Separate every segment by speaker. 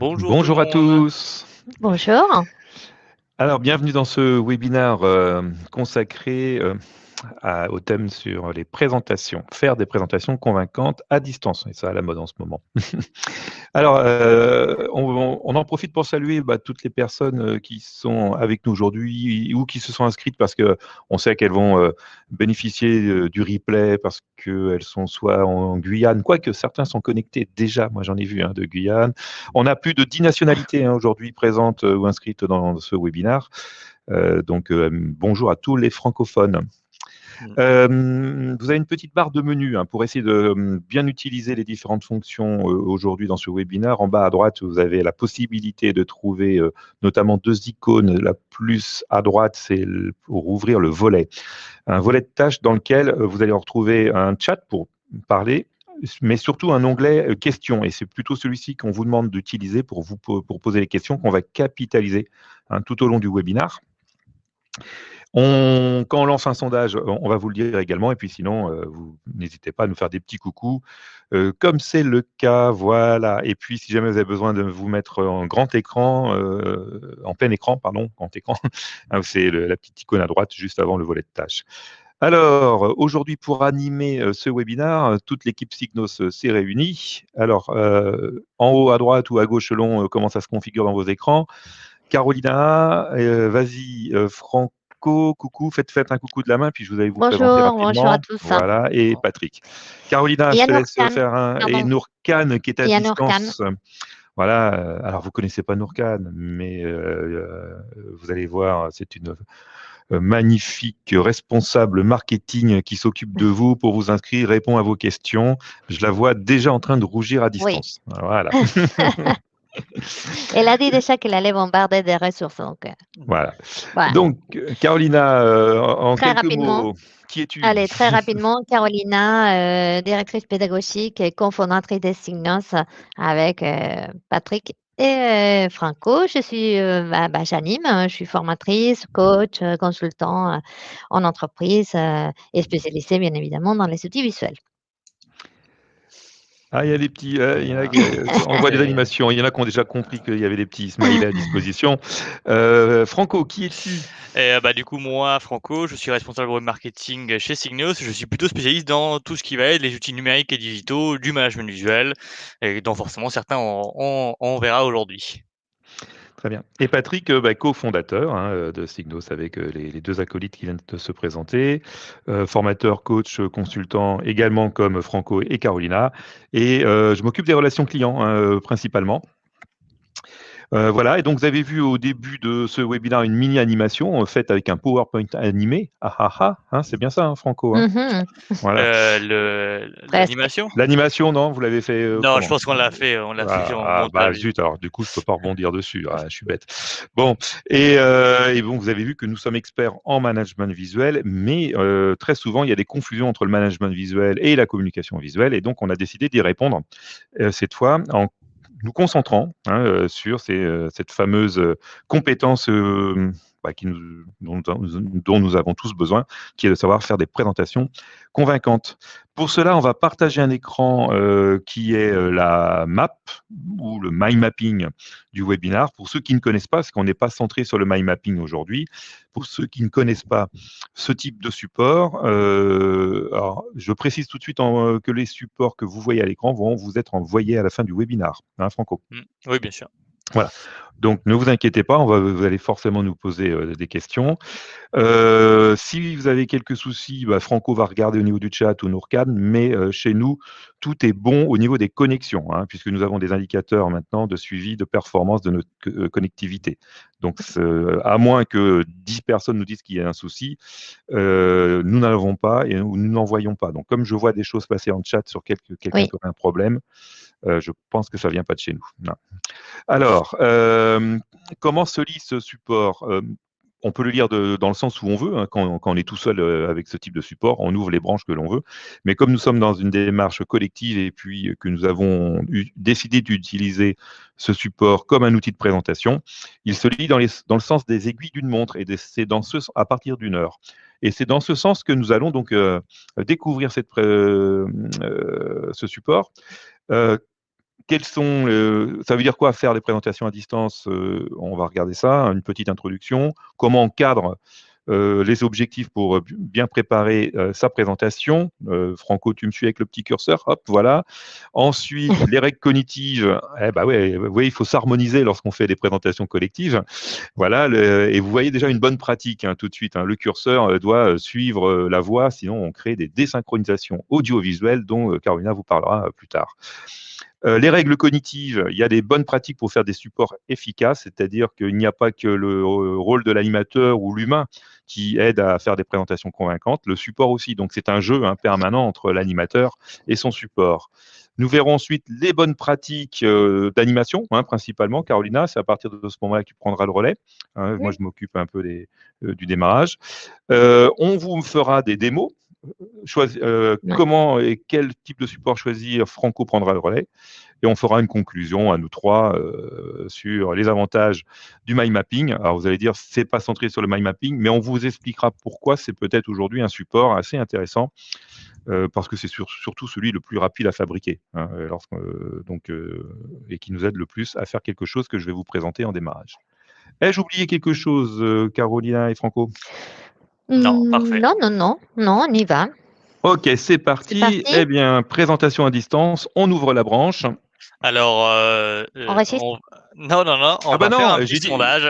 Speaker 1: Bonjour tout le
Speaker 2: Bonjour à
Speaker 1: monde.
Speaker 2: tous.
Speaker 3: Bonjour.
Speaker 2: Alors, bienvenue dans ce webinaire consacré au thème sur les présentations, faire des présentations convaincantes à distance. Et ça à la mode en ce moment. Alors, on en profite pour saluer toutes les personnes qui sont avec nous aujourd'hui ou qui se sont inscrites parce que on sait qu'elles vont bénéficier du replay parce qu'elles sont soit en Guyane, quoique certains sont connectés déjà, moi j'en ai vu de Guyane. On a plus de 10 nationalités aujourd'hui présentes ou inscrites dans ce webinaire. Bonjour à tous les francophones. Vous avez une petite barre de menu pour essayer de bien utiliser les différentes fonctions aujourd'hui dans ce webinaire. En bas à droite, vous avez la possibilité de trouver notamment deux icônes. La plus à droite, c'est pour ouvrir le volet. Un volet de tâches dans lequel vous allez retrouver un chat pour parler, mais surtout un onglet questions. Et c'est plutôt celui-ci qu'on vous demande d'utiliser pour poser les questions qu'on va capitaliser tout au long du webinaire. Quand on lance un sondage, on va vous le dire également. Et puis sinon, vous n'hésitez pas à nous faire des petits coucous, comme c'est le cas. Voilà. Et puis, si jamais vous avez besoin de vous mettre en grand écran, en plein écran, pardon, grand écran, c'est la petite icône à droite juste avant le volet de tâches. Alors, aujourd'hui, pour animer ce webinaire, toute l'équipe Signos s'est réunie. Alors, en haut à droite ou à gauche, selon comment ça se configure dans vos écrans, Carolina, vas-y, Franco, coucou, faites un coucou de la main, puis je vous allez vous présenter
Speaker 3: Bonjour à
Speaker 2: rapidement.
Speaker 3: tous.
Speaker 2: Voilà, et Patrick. Carolina,
Speaker 3: Il y
Speaker 2: je
Speaker 3: a
Speaker 2: te laisse
Speaker 3: Nourkan,
Speaker 2: faire et
Speaker 3: pardon.
Speaker 2: Nourkan qui est à
Speaker 3: Il y a Nourkan.
Speaker 2: distance. Voilà, alors vous connaissez pas Nourkan, mais vous allez voir, c'est une magnifique responsable marketing qui s'occupe de vous pour vous inscrire, répond à vos questions. Je la vois déjà en train de rougir à distance.
Speaker 3: Oui.
Speaker 2: Voilà.
Speaker 3: Elle a dit déjà qu'elle allait bombarder des ressources.
Speaker 2: Voilà.
Speaker 3: Voilà.
Speaker 2: Donc, Carolina, en
Speaker 3: Très
Speaker 2: quelques
Speaker 3: rapidement.
Speaker 2: mots, qui es-tu?
Speaker 3: Allez, très rapidement, Carolina, directrice pédagogique et cofondatrice des Signos avec Patrick et Franco. Je suis, j'anime, je suis formatrice, coach, consultant en entreprise et spécialisée bien évidemment dans les outils visuels.
Speaker 2: Ah, il y a des petits, on voit des animations. Il y en a qui ont déjà compris qu'il y avait des petits smileys à disposition. Franco, qui es-tu?
Speaker 1: Du coup, moi, Franco, je suis responsable web marketing chez Signos. Je suis plutôt spécialiste dans tout ce qui va être les outils numériques et digitaux, du management visuel, et dont forcément certains on verra aujourd'hui.
Speaker 2: Très bien. Et Patrick, cofondateur de Signos avec les deux acolytes qui viennent de se présenter, formateur, coach, consultant également comme Franco et Carolina. Et je m'occupe des relations clients principalement. Voilà, et donc vous avez vu au début de ce webinaire une mini-animation faite avec un PowerPoint animé. C'est bien ça, Franco. Voilà.
Speaker 1: L'animation?
Speaker 2: L'animation, non, vous l'avez fait
Speaker 1: Non, je
Speaker 2: comment?
Speaker 1: pense qu'on l'a fait en montage.
Speaker 2: Zut, alors du coup, je peux pas rebondir dessus. Je suis bête. Bon, et bon, vous avez vu que nous sommes experts en management visuel, mais très souvent, il y a des confusions entre le management visuel et la communication visuelle, et donc on a décidé d'y répondre cette fois en nous concentrant sur cette fameuse compétence dont nous avons tous besoin, qui est de savoir faire des présentations convaincantes. Pour cela, on va partager un écran qui est la map ou le mind mapping du webinaire. Pour ceux qui ne connaissent pas, parce qu'on n'est pas centré sur le mind mapping aujourd'hui, pour ceux qui ne connaissent pas ce type de support, alors, je précise tout de suite que les supports que vous voyez à l'écran vont vous être envoyés à la fin du webinaire, Franco.
Speaker 1: Oui, bien sûr.
Speaker 2: Voilà. Donc, ne vous inquiétez pas, vous allez forcément nous poser des questions. Si vous avez quelques soucis, Franco va regarder au niveau du chat ou Nourkan, mais chez nous, tout est bon au niveau des connexions, puisque nous avons des indicateurs maintenant de suivi de performance de notre connectivité. Donc, à moins que 10 personnes nous disent qu'il y a un souci, nous n'en avons pas et nous n'en voyons pas. Donc, comme je vois des choses passer en chat sur quelqu'un qui a un problème, je pense que ça ne vient pas de chez nous. Non. Alors, comment se lit ce support? On peut le lire dans le sens où on veut, quand on est tout seul avec ce type de support, on ouvre les branches que l'on veut. Mais comme nous sommes dans une démarche collective et puis que nous avons décidé d'utiliser ce support comme un outil de présentation, il se lit dans le sens des aiguilles d'une montre et c'est à partir d'une heure. Et c'est dans ce sens que nous allons donc découvrir ce support. quels sont, ça veut dire quoi faire des présentations à distance? On va regarder ça, une petite introduction. Comment on cadre les objectifs pour bien préparer sa présentation. Franco, tu me suis avec le petit curseur, hop, voilà. Ensuite, les règles cognitives, eh ben ouais, ouais, il faut s'harmoniser lorsqu'on fait des présentations collectives. Voilà, et vous voyez déjà une bonne pratique tout de suite. Le curseur doit suivre la voix, sinon on crée des désynchronisations audiovisuelles dont Carolina vous parlera plus tard. Les règles cognitives, il y a des bonnes pratiques pour faire des supports efficaces, c'est-à-dire qu'il n'y a pas que le rôle de l'animateur ou l'humain qui aide à faire des présentations convaincantes, le support aussi. Donc c'est un jeu permanent entre l'animateur et son support. Nous verrons ensuite les bonnes pratiques d'animation, principalement. Carolina, c'est à partir de ce moment-là que tu prendras le relais. Moi, je m'occupe un peu du démarrage. On vous fera des démos. Comment et quel type de support choisir, Franco prendra le relais. Et on fera une conclusion à nous trois sur les avantages du mind mapping. Alors vous allez dire, c'est pas centré sur le mind mapping, mais on vous expliquera pourquoi c'est peut-être aujourd'hui un support assez intéressant, parce que c'est surtout celui le plus rapide à fabriquer, et qui nous aide le plus à faire quelque chose que je vais vous présenter en démarrage. Ai-je oublié quelque chose, Carolina et Franco?
Speaker 1: Non, parfait.
Speaker 3: Non, on y va.
Speaker 2: Ok, c'est parti. Eh bien, présentation à distance, on ouvre la branche.
Speaker 1: Alors,
Speaker 3: On réfléchit.
Speaker 1: non, on va faire un petit sondage.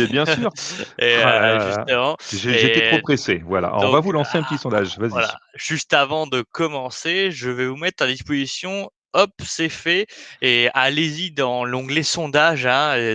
Speaker 2: Bien sûr.
Speaker 1: Et
Speaker 2: Ah,
Speaker 1: justement,
Speaker 2: j'étais trop pressé. Voilà, on va
Speaker 1: donc,
Speaker 2: vous lancer un petit sondage. Vas-y.
Speaker 1: voilà, juste avant de commencer, je vais vous mettre à disposition. Hop, c'est fait. Et allez-y dans l'onglet sondage,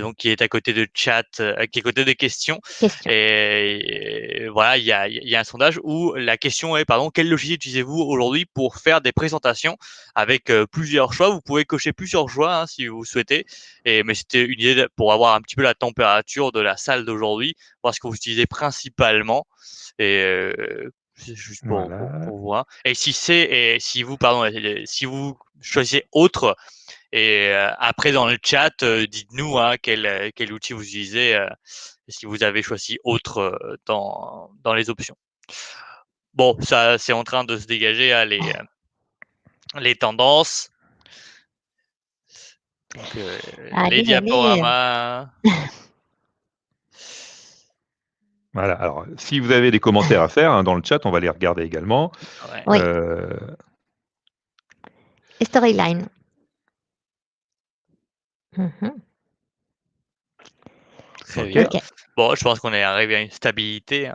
Speaker 1: donc qui est à côté de chat, qui est à côté des questions. Et voilà, il y a un sondage où la question est, pardon, quel logiciel utilisez-vous aujourd'hui pour faire des présentations avec plusieurs choix. Vous pouvez cocher plusieurs choix si vous souhaitez. Mais c'était une idée pour avoir un petit peu la température de la salle d'aujourd'hui, voir ce que vous utilisez principalement. Et c'est juste pour voir. Et si vous choisissez autre, et après dans le chat, dites-nous quel outil vous utilisez, si vous avez choisi autre dans les options. Bon, ça c'est en train de se dégager les tendances. Donc les diaporamas.
Speaker 2: Voilà, alors si vous avez des commentaires à faire dans le chat, on va les regarder également.
Speaker 3: Oui. Storyline.
Speaker 1: Très bien. Bon, je pense qu'on est arrivé à une stabilité.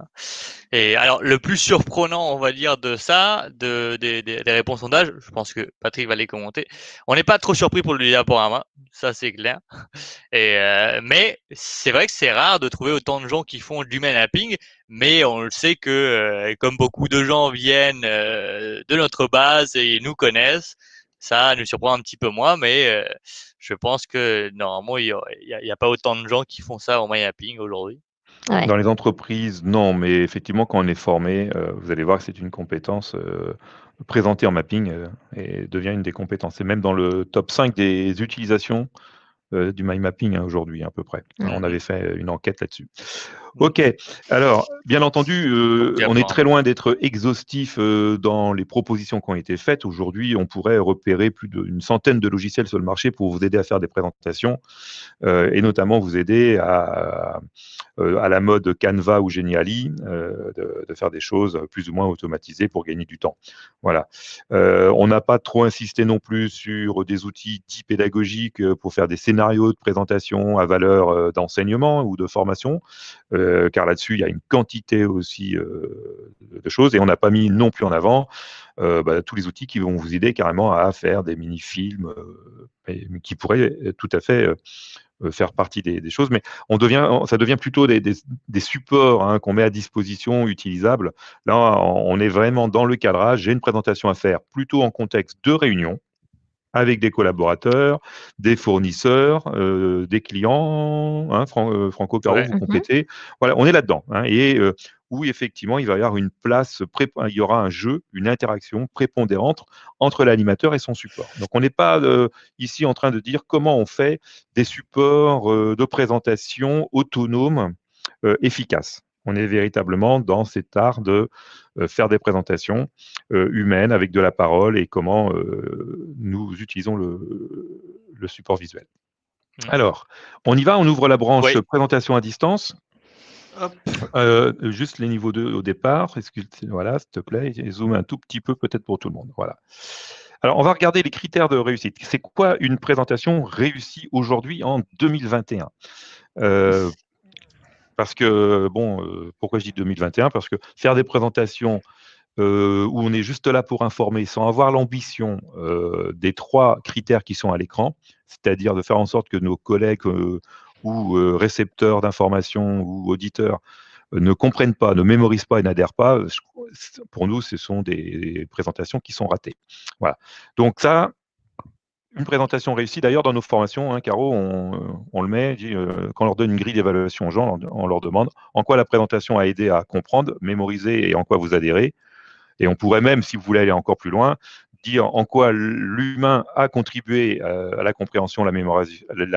Speaker 1: Et alors, le plus surprenant, on va dire, de ça, des réponses sondage, je pense que Patrick va les commenter. On n'est pas trop surpris pour le diaporama, ça c'est clair. Mais c'est vrai que c'est rare de trouver autant de gens qui font du man mapping, mais on le sait que comme beaucoup de gens viennent de notre base et nous connaissent, ça nous surprend un petit peu moins, mais je pense que normalement, il y a pas autant de gens qui font ça en mind mapping aujourd'hui.
Speaker 3: Ouais.
Speaker 2: Dans les entreprises, non, mais effectivement, quand on est formé, vous allez voir que c'est une compétence présentée en mapping et devient une des compétences. C'est même dans le top 5 des utilisations du mind mapping aujourd'hui, à peu près. On avait fait une enquête là-dessus. Ok, alors, bien entendu, on est très loin d'être exhaustif dans les propositions qui ont été faites. Aujourd'hui, on pourrait repérer plus d'une centaine de logiciels sur le marché pour vous aider à faire des présentations et notamment vous aider à la mode Canva ou Geniali de faire des choses plus ou moins automatisées pour gagner du temps. Voilà. On n'a pas trop insisté non plus sur des outils dits pédagogiques pour faire des scénarios de présentation à valeur d'enseignement ou de formation, car là-dessus, il y a une quantité aussi de choses et on n'a pas mis non plus en avant tous les outils qui vont vous aider carrément à faire des mini-films qui pourraient tout à fait faire partie des choses, mais ça devient plutôt des supports qu'on met à disposition utilisables. Là, on est vraiment dans le cadrage. J'ai une présentation à faire plutôt en contexte de réunion avec des collaborateurs, des fournisseurs, des clients. Franco, Caro, vous complétez. Voilà, on est là-dedans. Et où effectivement, il va y avoir une place, il y aura un jeu, une interaction prépondérante entre l'animateur et son support. Donc, on n'est pas ici en train de dire comment on fait des supports de présentation autonomes efficaces. On est véritablement dans cet art de faire des présentations humaines avec de la parole et comment nous utilisons le support visuel. Alors, on y va, on ouvre la branche
Speaker 1: Ouais.
Speaker 2: présentation à distance.
Speaker 1: Hop.
Speaker 2: Juste les niveaux 2 au départ. Voilà, s'il te plaît, et zoom un tout petit peu peut-être pour tout le monde. Voilà. Alors, on va regarder les critères de réussite. C'est quoi une présentation réussie aujourd'hui en 2021 ? Parce que, bon, pourquoi je dis 2021 ? Parce que faire des présentations où on est juste là pour informer, sans avoir l'ambition des 3 critères qui sont à l'écran, c'est-à-dire de faire en sorte que nos collègues ou récepteurs d'informations ou auditeurs ne comprennent pas, ne mémorisent pas et n'adhèrent pas, pour nous, ce sont des présentations qui sont ratées. Voilà. Donc ça, une présentation réussie, d'ailleurs, dans nos formations, hein, Caro, on le met, quand on leur donne une grille d'évaluation aux gens, on leur demande en quoi la présentation a aidé à comprendre, mémoriser et en quoi vous adhérez. Et on pourrait même, si vous voulez aller encore plus loin, dire en quoi l'humain a contribué à la compréhension, la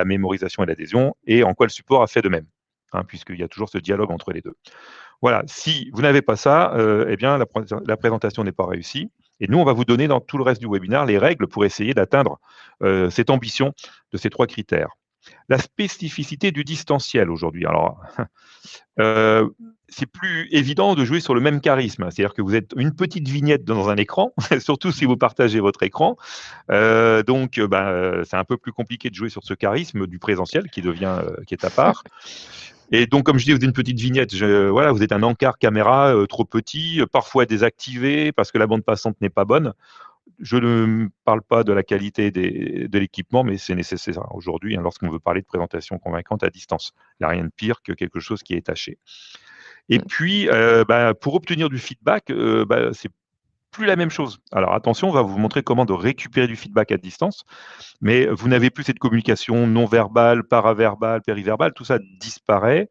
Speaker 2: mémorisation et l'adhésion, et en quoi le support a fait de même, hein, puisqu'il y a toujours ce dialogue entre les deux. Voilà, si vous n'avez pas ça, eh bien, la présentation n'est pas réussie. Et nous, on va vous donner dans tout le reste du webinaire les règles pour essayer d'atteindre cette ambition de ces 3 critères. La spécificité du distanciel aujourd'hui. Alors, c'est plus évident de jouer sur le même charisme. C'est-à-dire que vous êtes une petite vignette dans un écran, surtout si vous partagez votre écran. Donc, c'est un peu plus compliqué de jouer sur ce charisme du présentiel qui est à part. Et donc, comme je dis, vous êtes une petite vignette. Voilà, vous êtes un encart caméra trop petit, parfois désactivé parce que la bande passante n'est pas bonne. Je ne parle pas de la qualité de l'équipement, mais c'est nécessaire aujourd'hui lorsqu'on veut parler de présentation convaincante à distance. Il n'y a rien de pire que quelque chose qui est taché. Et puis, pour obtenir du feedback, c'est plus la même chose. Alors attention, on va vous montrer comment de récupérer du feedback à distance, mais vous n'avez plus cette communication non verbale, paraverbale, périverbale, tout ça disparaît.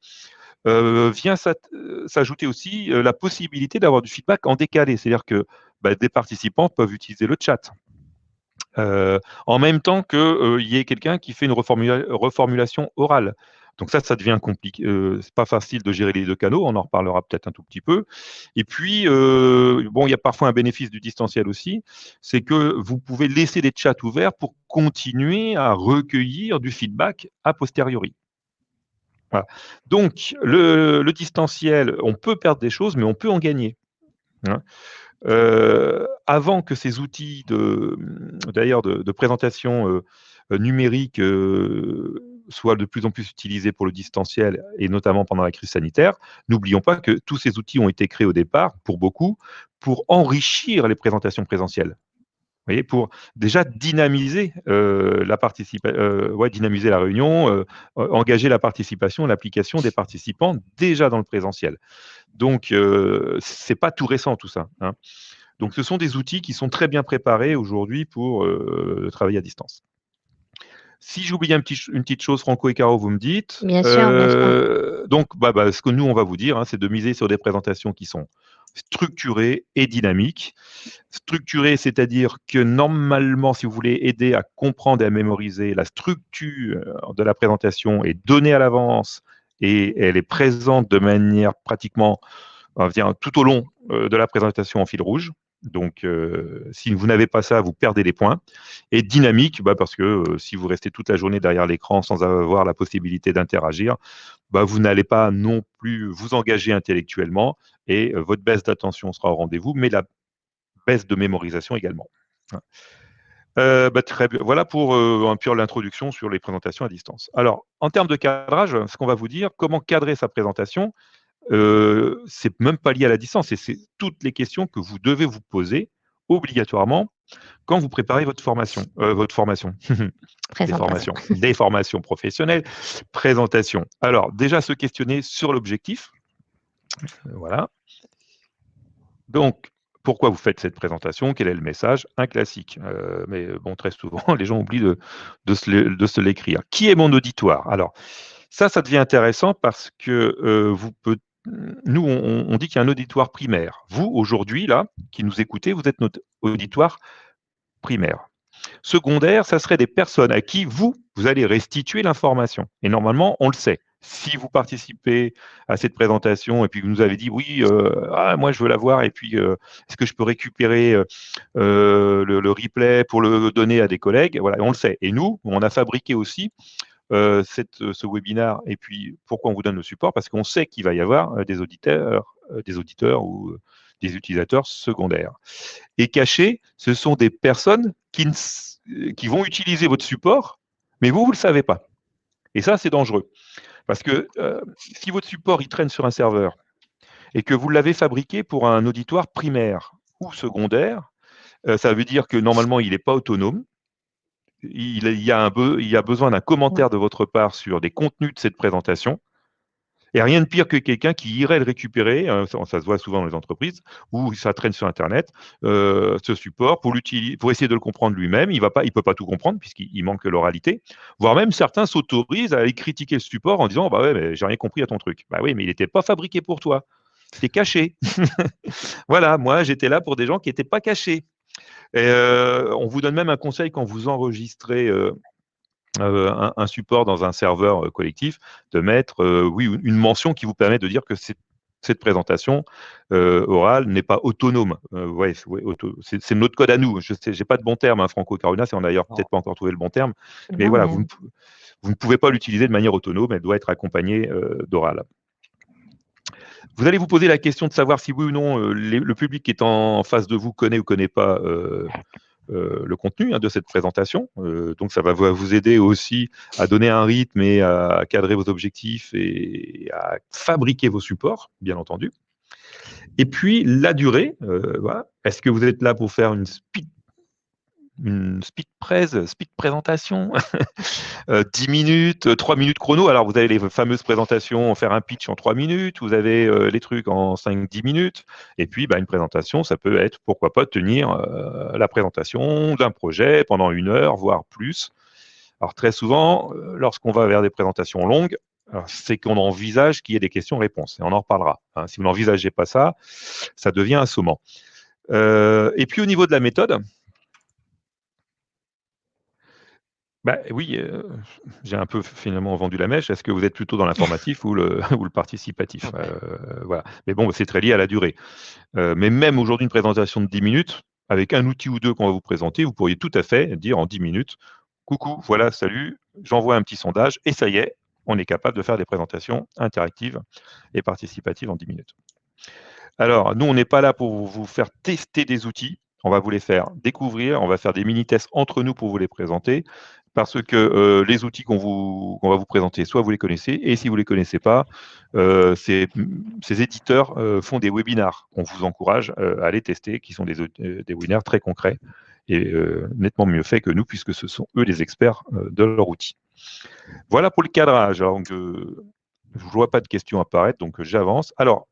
Speaker 2: Vient s'ajouter aussi la possibilité d'avoir du feedback en décalé, c'est-à-dire que des participants peuvent utiliser le chat. En même temps qu'il y ait quelqu'un qui fait une reformulation orale. Donc ça devient compliqué. C'est pas facile de gérer les 2 canaux. On en reparlera peut-être un tout petit peu. Et puis, il y a parfois un bénéfice du distanciel aussi, c'est que vous pouvez laisser des chats ouverts pour continuer à recueillir du feedback a posteriori. Voilà. Donc, le distanciel, on peut perdre des choses, mais on peut en gagner, hein. Avant que ces outils de présentation numérique soient de plus en plus utilisés pour le distanciel et notamment pendant la crise sanitaire, n'oublions pas que tous ces outils ont été créés au départ, pour beaucoup, pour enrichir les présentations présentielles. Vous voyez, pour déjà dynamiser dynamiser la réunion, engager la participation, l'application des participants déjà dans le présentiel. Donc, c'est pas tout récent tout ça, hein. Donc, ce sont des outils qui sont très bien préparés aujourd'hui pour travailler à distance. Si j'oublie une petite chose, Franco et Caro, vous me dites.
Speaker 3: Bien sûr, bien sûr.
Speaker 2: Donc, ce que nous, on va vous dire, hein, c'est de miser sur des présentations qui sont structurées et dynamiques. Structurées, c'est-à-dire que normalement, si vous voulez aider à comprendre et à mémoriser, la structure de la présentation est donnée à l'avance et elle est présente de manière pratiquement tout au long de la présentation en fil rouge. Donc, si vous n'avez pas ça, vous perdez les points. Et dynamique, parce que si vous restez toute la journée derrière l'écran sans avoir la possibilité d'interagir, vous n'allez pas non plus vous engager intellectuellement et votre baisse d'attention sera au rendez-vous, mais la baisse de mémorisation également. Très bien. Voilà pour un peu l'introduction sur les présentations à distance. Alors, en termes de cadrage, ce qu'on va vous dire, comment cadrer sa présentation, c'est même pas lié à la distance, et c'est toutes les questions que vous devez vous poser obligatoirement quand vous préparez votre formation. Des formations professionnelles, présentation. Alors, déjà se questionner sur l'objectif. Voilà. Donc, pourquoi vous faites cette présentation? Quel est le message? Un classique. Mais bon, très souvent, les gens oublient de se l'écrire. Qui est mon auditoire? Alors, ça devient intéressant parce que nous, on dit qu'il y a un auditoire primaire. Vous, aujourd'hui, là, qui nous écoutez, vous êtes notre auditoire primaire. Secondaire, ça serait des personnes à qui vous allez restituer l'information. Et normalement, on le sait. Si vous participez à cette présentation et puis vous nous avez dit oui, moi je veux la voir et puis est-ce que je peux récupérer le replay pour le donner à des collègues? Voilà, on le sait. Et nous, on a fabriqué aussi ce webinaire. Et puis pourquoi on vous donne le support? Parce qu'on sait qu'il va y avoir des auditeurs ou des utilisateurs secondaires. Et cachés, ce sont des personnes qui vont utiliser votre support, mais vous ne le savez pas. Et ça, c'est dangereux. Parce que si votre support il traîne sur un serveur et que vous l'avez fabriqué pour un auditoire primaire ou secondaire, ça veut dire que normalement, il n'est pas autonome. Il y a besoin d'un commentaire de votre part sur des contenus de cette présentation. Et rien de pire que quelqu'un qui irait le récupérer, ça se voit souvent dans les entreprises, où ça traîne sur Internet, ce support, pour essayer de le comprendre lui-même. Il ne peut pas tout comprendre, puisqu'il manque l'oralité. Voire même certains s'autorisent à aller critiquer le support en disant bah ouais, mais j'ai rien compris à ton truc. Bah oui, mais il n'était pas fabriqué pour toi. C'était caché. Voilà, moi j'étais là pour des gens qui n'étaient pas cachés. Et on vous donne même un conseil quand vous enregistrez un support dans un serveur collectif, de mettre une mention qui vous permet de dire que cette présentation orale n'est pas autonome. C'est notre code à nous. Je sais, j'ai pas de bon terme, hein, Franco Carolina, c'est on d'ailleurs peut-être pas encore trouvé le bon terme, mais voilà, vous ne pouvez pas l'utiliser de manière autonome, elle doit être accompagnée d'oral. Vous allez vous poser la question de savoir si oui ou non le public qui est en face de vous connaît ou connaît pas le contenu de cette présentation. Donc, ça va vous aider aussi à donner un rythme et à cadrer vos objectifs et à fabriquer vos supports, bien entendu. Et puis, la durée. Voilà. Est-ce que vous êtes là pour faire une speed présentation 10 minutes, 3 minutes chrono. Alors, vous avez les fameuses présentations, faire un pitch en 3 minutes, vous avez les trucs en 5-10 minutes. Et puis, une présentation, ça peut être, pourquoi pas, tenir la présentation d'un projet pendant 1 heure, voire plus. Alors, très souvent, lorsqu'on va vers des présentations longues, c'est qu'on envisage qu'il y ait des questions-réponses. Et on en reparlera. Hein. Si vous n'envisagez pas ça, ça devient assommant. Et puis, au niveau de la méthode, oui, j'ai un peu finalement vendu la mèche. Est-ce que vous êtes plutôt dans l'informatif ou le participatif? Voilà. Mais bon, c'est très lié à la durée. Mais même aujourd'hui, une présentation de 10 minutes, avec un outil ou deux qu'on va vous présenter, vous pourriez tout à fait dire en 10 minutes, coucou, voilà, salut, j'envoie un petit sondage et ça y est, on est capable de faire des présentations interactives et participatives en 10 minutes. Alors, nous, on n'est pas là pour vous faire tester des outils. On va vous les faire découvrir. On va faire des mini-tests entre nous pour vous les présenter. Parce que les outils qu'on va vous présenter, soit vous les connaissez, et si vous ne les connaissez pas, ces éditeurs font des webinars qu'on vous encourage à aller tester, qui sont des webinars très concrets et nettement mieux faits que nous, puisque ce sont eux les experts de leur outil. Voilà pour le cadrage. Alors, je ne vois pas de questions apparaître, donc j'avance. Alors,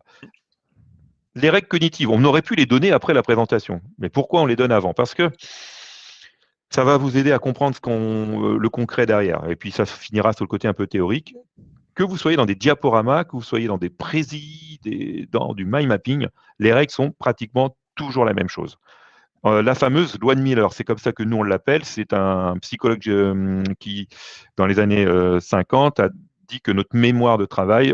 Speaker 2: les règles cognitives, on aurait pu les donner après la présentation. Mais pourquoi on les donne avant? Parce que ça va vous aider à comprendre le concret derrière. Et puis, ça finira sur le côté un peu théorique. Que vous soyez dans des diaporamas, que vous soyez dans des présis, dans du mind mapping, les règles sont pratiquement toujours la même chose. La fameuse loi de Miller, c'est comme ça que nous on l'appelle. C'est un psychologue qui, dans les années 50, a dit que notre mémoire de travail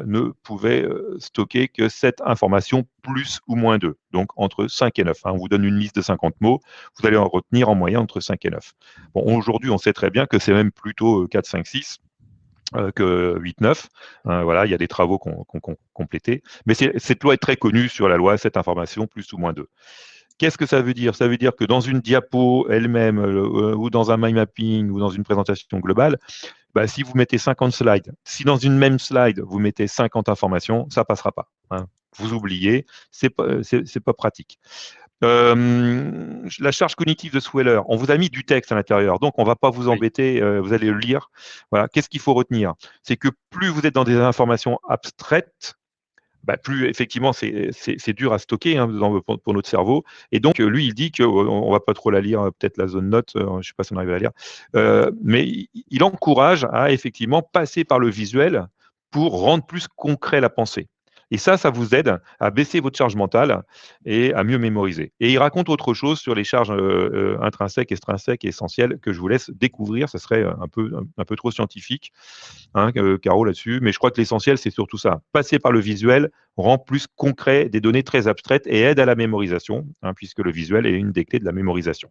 Speaker 2: ne pouvait stocker que 7 informations plus ou moins 2. Donc entre 5 et 9. Hein. On vous donne une liste de 50 mots, vous allez en retenir en moyenne entre 5 et 9. Bon, aujourd'hui, on sait très bien que c'est même plutôt 4, 5, 6 que 8, 9. Voilà, il y a des travaux qu'on complétés. Mais cette loi est très connue sur la loi 7 informations plus ou moins 2. Qu'est-ce que ça veut dire? Ça veut dire que dans une diapo elle-même, ou dans un mind mapping, ou dans une présentation globale, si vous mettez 50 slides, si dans une même slide, vous mettez 50 informations, ça ne passera pas. Hein. Vous oubliez, c'est pas pratique. La charge cognitive de Sweller, on vous a mis du texte à l'intérieur, donc on ne va pas vous embêter, vous allez le lire. Voilà. Qu'est-ce qu'il faut retenir? C'est que plus vous êtes dans des informations abstraites, plus effectivement c'est dur à stocker pour notre cerveau. Et donc lui il dit qu'on ne va pas trop la lire, peut-être la zone note, je ne sais pas si on arrive à la lire, mais il encourage à effectivement passer par le visuel pour rendre plus concret la pensée. Et ça vous aide à baisser votre charge mentale et à mieux mémoriser. Et il raconte autre chose sur les charges intrinsèques, extrinsèques et essentielles que je vous laisse découvrir. Ça serait un peu trop scientifique, hein, Caro, là-dessus. Mais je crois que l'essentiel, c'est surtout ça. Passer par le visuel rend plus concret des données très abstraites et aide à la mémorisation, hein, puisque le visuel est une des clés de la mémorisation.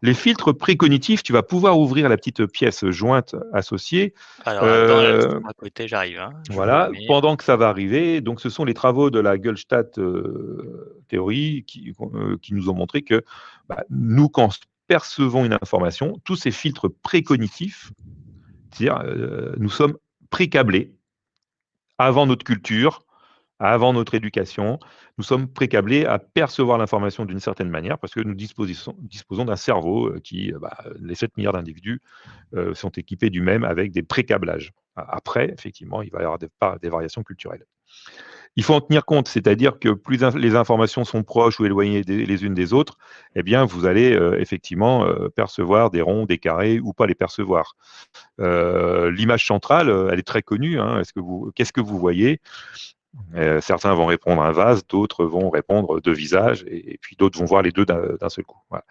Speaker 2: Les filtres précognitifs, tu vas pouvoir ouvrir la petite pièce jointe associée.
Speaker 1: Alors, attends, à côté, j'arrive. Hein.
Speaker 2: Voilà, pendant que ça va arriver, donc ce sont les travaux de la Gestalt théorie qui nous ont montré que nous, quand percevons une information, tous ces filtres précognitifs, c'est-à-dire nous sommes précablés avant notre culture, avant notre éducation, nous sommes précablés à percevoir l'information d'une certaine manière parce que nous disposons d'un cerveau qui, les 7 milliards d'individus sont équipés du même avec des précablages. Après, effectivement, il va y avoir des variations culturelles. Il faut en tenir compte, c'est-à-dire que plus les informations sont proches ou éloignées les unes des autres, eh bien, vous allez effectivement percevoir des ronds, des carrés ou pas les percevoir. L'image centrale, elle est très connue. Hein. Qu'est-ce que vous voyez ? Certains vont répondre un vase, d'autres vont répondre 2 visages, et puis d'autres vont voir les deux d'un seul coup. Voilà.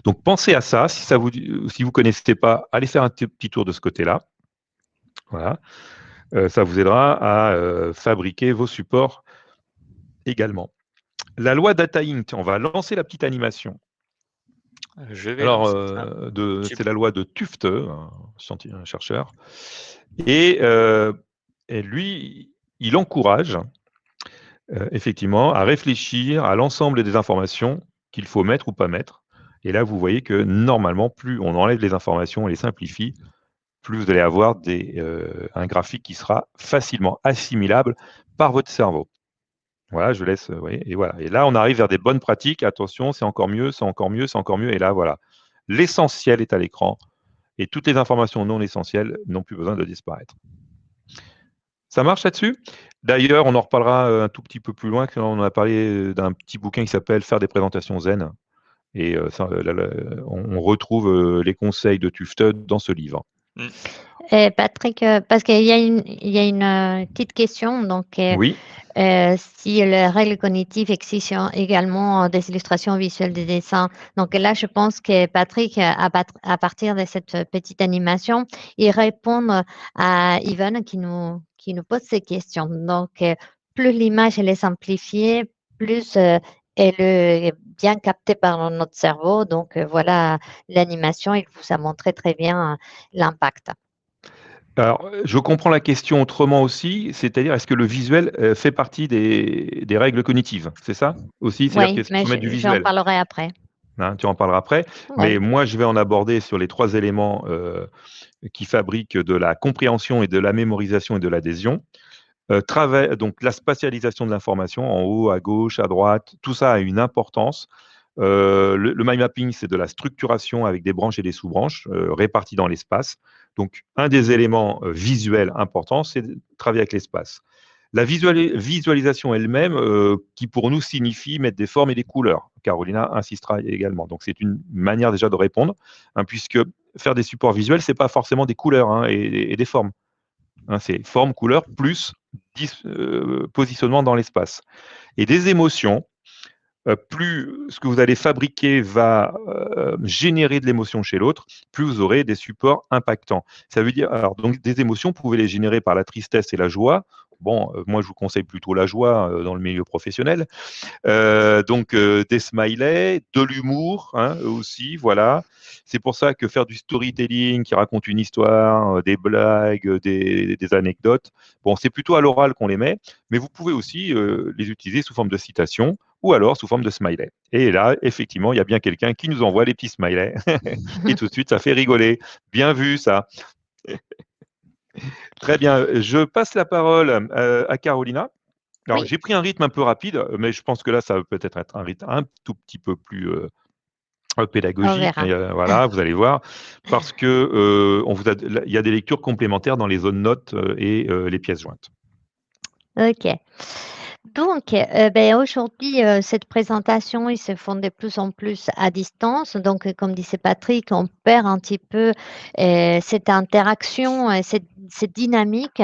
Speaker 2: Donc pensez à ça. Si vous connaissez pas, allez faire un petit tour de ce côté-là. Voilà. Ça vous aidera à fabriquer vos supports également. La loi Data Inc. On va lancer la petite animation. Alors, c'est la loi de Tufte, un chercheur, et lui, il encourage effectivement à réfléchir à l'ensemble des informations qu'il faut mettre ou pas mettre. Et là, vous voyez que normalement, plus on enlève les informations et les simplifie, plus vous allez avoir un graphique qui sera facilement assimilable par votre cerveau. Voilà, je laisse, et voilà. Et là, on arrive vers des bonnes pratiques. Attention, c'est encore mieux, c'est encore mieux, c'est encore mieux. Et là, voilà, l'essentiel est à l'écran et toutes les informations non essentielles n'ont plus besoin de disparaître. Ça marche là-dessus? D'ailleurs, on en reparlera un tout petit peu plus loin, quand on a parlé d'un petit bouquin qui s'appelle « Faire des présentations zen ». Et on retrouve les conseils de Tufte dans ce livre.
Speaker 3: Patrick, parce qu'il y a une petite question. Donc,
Speaker 2: Oui.
Speaker 3: Si les règles cognitives existent également des illustrations visuelles des dessins. Donc là, je pense que Patrick, à partir de cette petite animation, il répond à Yvonne qui nous pose ces questions. Donc, plus l'image elle est simplifiée, plus elle est bien captée par notre cerveau. Donc, voilà, l'animation, il vous a montré très bien l'impact.
Speaker 2: Alors, je comprends la question autrement aussi, c'est-à-dire est-ce que le visuel fait partie des règles cognitives? C'est ça aussi? C'est-à-dire qu'est-ce qu'il faut mettre du visuel?
Speaker 3: J'en parlerai après.
Speaker 2: Hein, tu en parleras après. Ouais. Mais moi, je vais en aborder sur les 3 éléments qui fabriquent de la compréhension et de la mémorisation et de l'adhésion. Donc, la spatialisation de l'information, en haut, à gauche, à droite, tout ça a une importance. Le mind mapping, c'est de la structuration avec des branches et des sous-branches réparties dans l'espace. Donc, un des éléments visuels importants, c'est de travailler avec l'espace. La visualisation elle-même, qui pour nous signifie mettre des formes et des couleurs. Carolina insistera également. Donc, c'est une manière déjà de répondre, hein, puisque faire des supports visuels, ce n'est pas forcément des couleurs hein, et des formes. Hein, c'est forme, couleur, plus positionnement dans l'espace. Et des émotions, plus ce que vous allez fabriquer va générer de l'émotion chez l'autre, plus vous aurez des supports impactants. Ça veut dire, alors, donc, des émotions, vous pouvez les générer par la tristesse et la joie. Bon, moi, je vous conseille plutôt la joie dans le milieu professionnel. Donc, des smileys, de l'humour hein, aussi, voilà. C'est pour ça que faire du storytelling qui raconte une histoire, des blagues, des anecdotes, bon, c'est plutôt à l'oral qu'on les met, mais vous pouvez aussi les utiliser sous forme de citation ou alors sous forme de smiley. Et là, effectivement, il y a bien quelqu'un qui nous envoie les petits smileys. Et tout de suite, ça fait rigoler. Bien vu, ça. Très bien. Je passe la parole à Carolina. Alors, j'ai pris un rythme un peu rapide, mais je pense que là, ça va peut-être être un rythme un tout petit peu plus pédagogique. Mais, voilà, vous allez voir. Parce que il y a des lectures complémentaires dans les zones notes et les pièces jointes.
Speaker 3: OK. Donc, aujourd'hui, cette présentation, ils se font de plus en plus à distance. Donc, comme disait Patrick, on perd un petit peu cette interaction, cette c'est dynamique.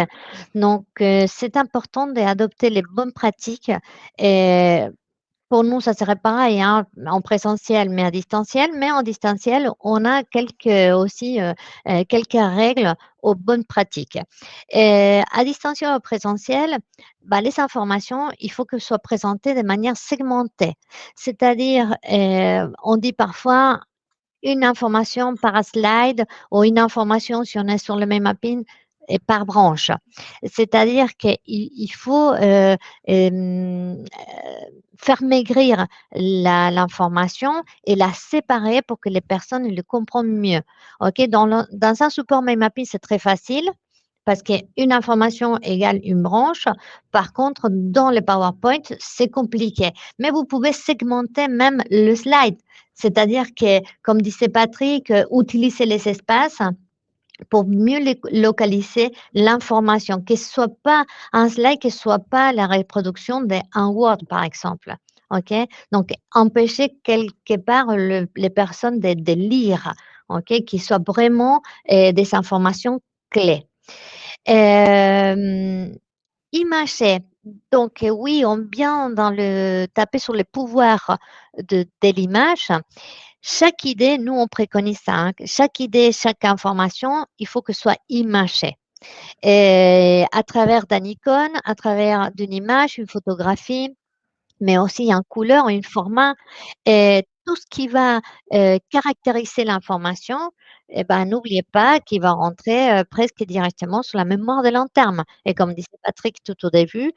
Speaker 3: Donc, c'est important d'adopter les bonnes pratiques. Et pour nous, ça serait pareil, hein, en présentiel, mais à distanciel. Mais en distanciel, on a quelques règles aux bonnes pratiques. Et à distanciel ou présentiel, bah, les informations, il faut qu'elles soient présentées de manière segmentée. C'est-à-dire, on dit parfois une information par slide ou une information si on est sur le même mapping et par branche. C'est-à-dire qu'il faut faire maigrir l'information et la séparer pour que les personnes le comprennent mieux. Ok, dans un support mind mapping, c'est très facile parce qu'une information égale une branche. Par contre, dans le PowerPoint, c'est compliqué. Mais vous pouvez segmenter même le slide. C'est-à-dire que, comme disait Patrick, utiliser les espaces pour mieux localiser l'information, que ce soit pas un slide, que ce soit pas la reproduction d'un Word, par exemple. OK? Donc, empêcher quelque part les personnes de lire, OK? Qu'il soit vraiment des informations clés. Imager. Donc, oui, on vient taper sur le pouvoir de l'image. Chaque idée, nous, on préconise ça. Hein, chaque idée, chaque information, il faut que ce soit imagée. Et à travers d'un icône, à travers d'une image, une photographie, mais aussi un couleur, un format, et tout ce qui va caractériser l'information, eh ben, n'oubliez pas qu'il va rentrer presque directement sur la mémoire de long terme. Et comme disait Patrick tout au début,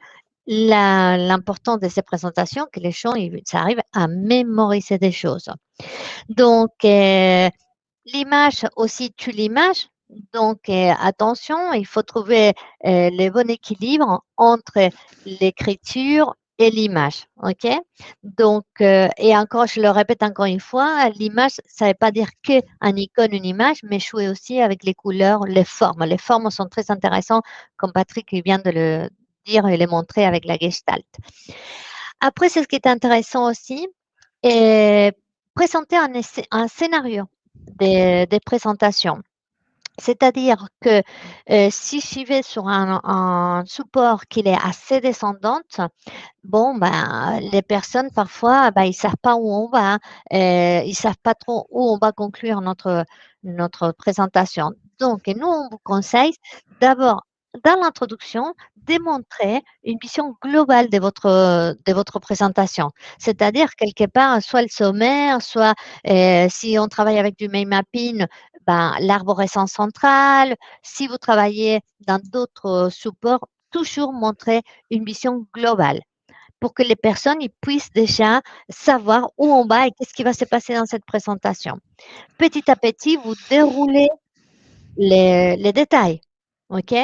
Speaker 3: l'important de ces présentations, que les gens ça arrive à mémoriser des choses. Donc, l'image aussi tue l'image. Donc, attention, il faut trouver le bon équilibre entre l'écriture et l'image. OK? Donc, et encore, je le répète encore une fois, l'image, ça ne veut pas dire qu'un icône, une image, mais jouer aussi avec les couleurs, les formes. Les formes sont très intéressantes, comme Patrick vient de le dire et le montrer avec la Gestalt. Après, c'est ce qui est intéressant aussi, et présenter un scénario des présentations. C'est-à-dire que si j'y vais sur un support qui est assez descendante, bon, ben, les personnes parfois, ben, ils ne savent pas où on va, ils ne savent pas trop où on va conclure notre présentation. Donc, nous, on vous conseille d'abord, dans l'introduction, démontrer une vision globale de votre présentation. C'est-à-dire, quelque part, soit le sommaire, soit si on travaille avec du mind mapping, ben, l'arborescence centrale. Si vous travaillez dans d'autres supports, toujours montrer une vision globale pour que les personnes ils puissent déjà savoir où on va et qu'est-ce qui va se passer dans cette présentation. Petit à petit, vous déroulez les détails. OK?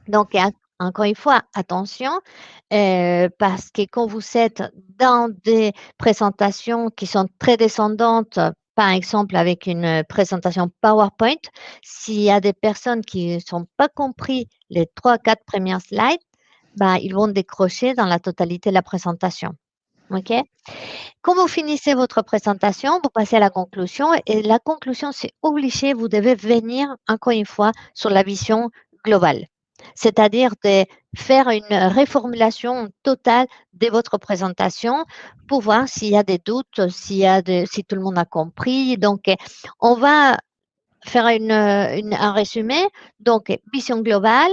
Speaker 3: Donc, encore une fois, attention, parce que quand vous êtes dans des présentations qui sont très descendantes, par exemple avec une présentation PowerPoint, s'il y a des personnes qui n'ont pas compris les 3-4 premières slides, bah, ils vont décrocher dans la totalité de la présentation. OK? Quand vous finissez votre présentation, vous passez à la conclusion et la conclusion, c'est obligé, vous devez venir encore une fois sur la vision globale. C'est-à-dire de faire une reformulation totale de votre présentation pour voir s'il y a des doutes, si tout le monde a compris. Donc, on va faire un résumé. Donc, vision globale,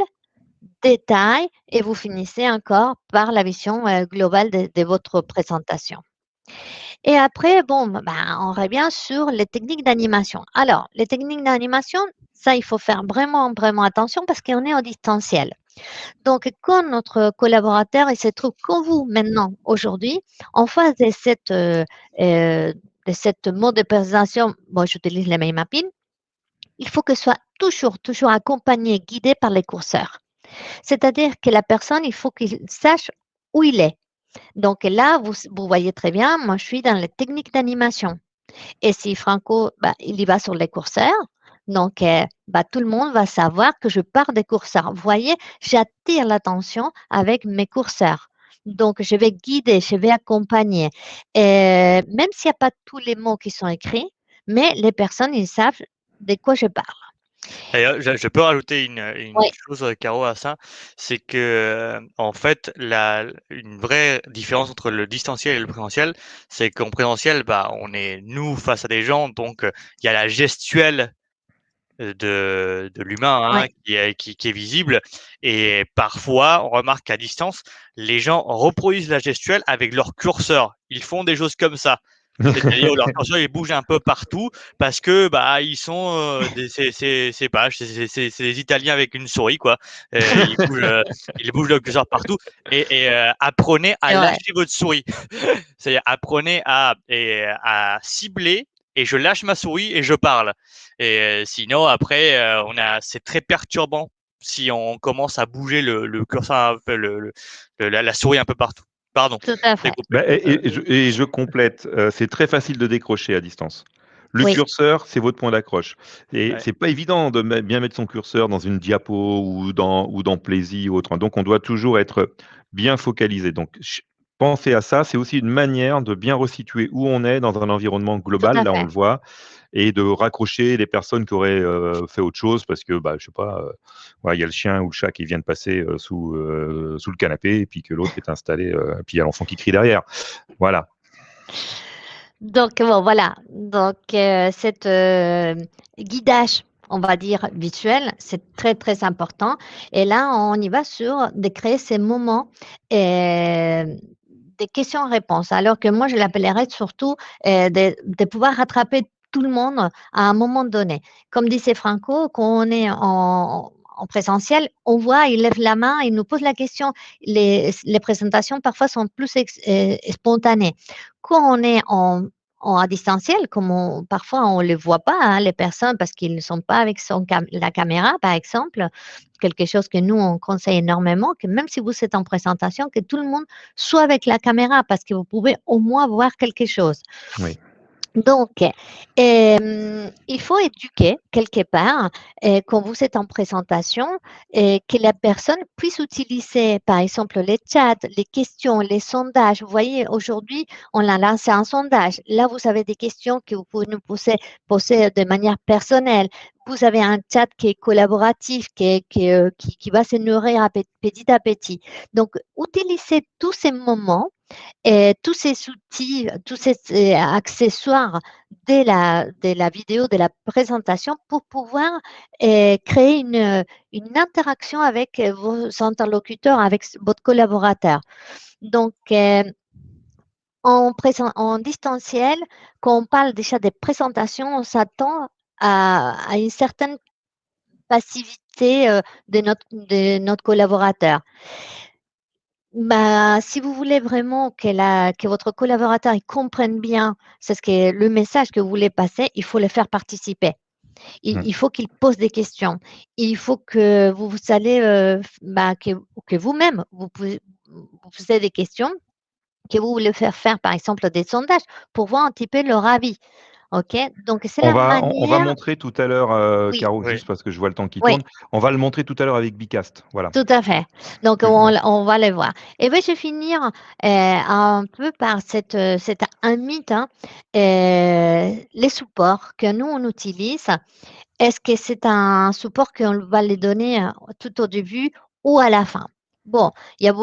Speaker 3: détail, et vous finissez encore par la vision globale de votre présentation. Et après, bon, ben, on revient sur les techniques d'animation. Alors, les techniques d'animation, ça, il faut faire vraiment, vraiment attention parce qu'on est en distanciel. Donc, quand notre collaborateur il se trouve comme vous maintenant, aujourd'hui, en face de cette mode de présentation, bon, j'utilise les mind mapping, il faut que ce soit toujours accompagné, guidé par les curseurs. C'est-à-dire que la personne, il faut qu'il sache où il est. Donc là, vous voyez très bien, moi, je suis dans les techniques d'animation. Et si Franco, bah, il y va sur les curseurs, donc bah, tout le monde va savoir que je pars des curseurs. Vous voyez, j'attire l'attention avec mes curseurs. Donc, je vais guider, je vais accompagner. Et même s'il n'y a pas tous les mots qui sont écrits, mais les personnes, ils savent de quoi je parle.
Speaker 1: D'ailleurs, je peux rajouter une
Speaker 3: Oui,
Speaker 1: chose, Caro, à ça, c'est que, en fait, une vraie différence entre le distanciel et le présentiel, c'est qu'en présentiel, bah, on est nous face à des gens, donc il y a la gestuelle de l'humain, hein,
Speaker 3: oui,
Speaker 1: qui est visible, et parfois, on remarque qu'à distance, les gens reproduisent la gestuelle avec leur curseur. Ils font des choses comme ça. C'est-à-dire leur curseur, il bouge un peu partout parce que, bah, ils sont, c'est pas, c'est des Italiens avec une souris, quoi. Ils bougent le curseur partout, apprenez à
Speaker 3: c'est vrai,
Speaker 1: lâcher votre souris. C'est-à-dire apprenez à cibler, et je lâche ma souris et je parle. Et sinon après, c'est très perturbant si on commence à bouger le curseur, la souris un peu partout. Pardon,
Speaker 3: tout à
Speaker 1: je t'ai
Speaker 3: fait.
Speaker 1: coupé.
Speaker 2: Bah, je complète, c'est très facile de décrocher à distance. Le
Speaker 3: Oui,
Speaker 2: curseur, c'est votre point d'accroche et
Speaker 1: Ouais.
Speaker 2: c'est pas évident de bien mettre son curseur dans une diapo ou dans Plaisy ou autre, hein. Donc on doit toujours être bien focalisé. Donc pensez à ça, c'est aussi une manière de bien resituer où on est dans un environnement
Speaker 3: tout
Speaker 2: global,
Speaker 3: à
Speaker 2: là on
Speaker 3: fait.
Speaker 2: le voit, et de raccrocher les personnes qui auraient, fait autre chose parce que, bah, je sais pas, voilà, il y a le chien ou le chat qui vient de passer, sous le canapé et puis que l'autre est installé, puis il y a l'enfant qui crie derrière. Voilà.
Speaker 3: Donc bon, voilà. Donc cette guidage, on va dire visuel, c'est très très important. Et là, on y va sur de créer ces moments des questions-réponses. Alors que moi, je l'appellerais surtout de pouvoir rattraper tout le monde à un moment donné. Comme disait Franco, quand on est en présentiel, on voit, il lève la main, il nous pose la question. Les présentations parfois sont plus spontanées. Quand on est à distanciel, comme parfois on ne les voit pas, hein, les personnes, parce qu'ils ne sont pas avec la caméra, par exemple, quelque chose que nous, on conseille énormément, que même si vous êtes en présentation, que tout le monde soit avec la caméra, parce que vous pouvez au moins voir quelque chose.
Speaker 2: Oui.
Speaker 3: Donc, il faut éduquer quelque part, quand vous êtes en présentation, que la personne puisse utiliser, par exemple, les chats, les questions, les sondages. Vous voyez, aujourd'hui, on a lancé un sondage. Là, vous avez des questions que vous pouvez nous poser de manière personnelle. Vous avez un chat qui est collaboratif, qui va se nourrir petit à petit. Donc, utilisez tous ces moments et tous ces outils, tous ces accessoires de la vidéo, de la présentation pour pouvoir créer une interaction avec vos interlocuteurs, avec votre collaborateur. Donc, en distanciel, quand on parle déjà des présentations, on s'attend à une certaine passivité de notre collaborateur. Bah, si vous voulez vraiment que votre collaborateur il comprenne bien le message que vous voulez passer, il faut le faire participer.
Speaker 2: Mmh.
Speaker 3: Il faut qu'il pose des questions. Il faut que vous allez, que vous-même, vous posez des questions, que vous voulez faire, par exemple, des sondages pour voir un petit peu leur avis. OK? Donc, c'est la
Speaker 2: On va
Speaker 3: manière.
Speaker 2: montrer tout à l'heure,
Speaker 3: Oui,
Speaker 2: Caro,
Speaker 1: Oui.
Speaker 2: juste parce que je vois le temps qui
Speaker 3: oui.
Speaker 2: tourne. On va le montrer tout à l'heure avec Bicast. Voilà.
Speaker 3: Tout à fait. Donc,
Speaker 1: Mmh.
Speaker 3: on va les voir. Et bien, je vais finir un peu par c'est un mythe, hein, les supports que nous, on utilise. Est-ce que c'est un support qu'on va les donner tout au début ou à la fin? Bon, il y a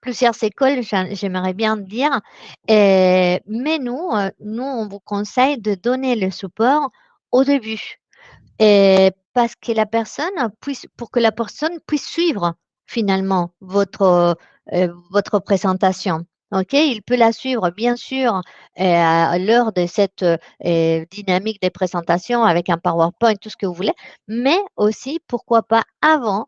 Speaker 3: plusieurs écoles, j'aimerais bien dire, mais nous, on vous conseille de donner le support au début. Parce que pour que la personne puisse suivre finalement votre présentation. OK? Il peut la suivre, bien sûr, à l'heure de cette dynamique de présentation avec un PowerPoint, tout ce que vous voulez, mais aussi, pourquoi pas, avant,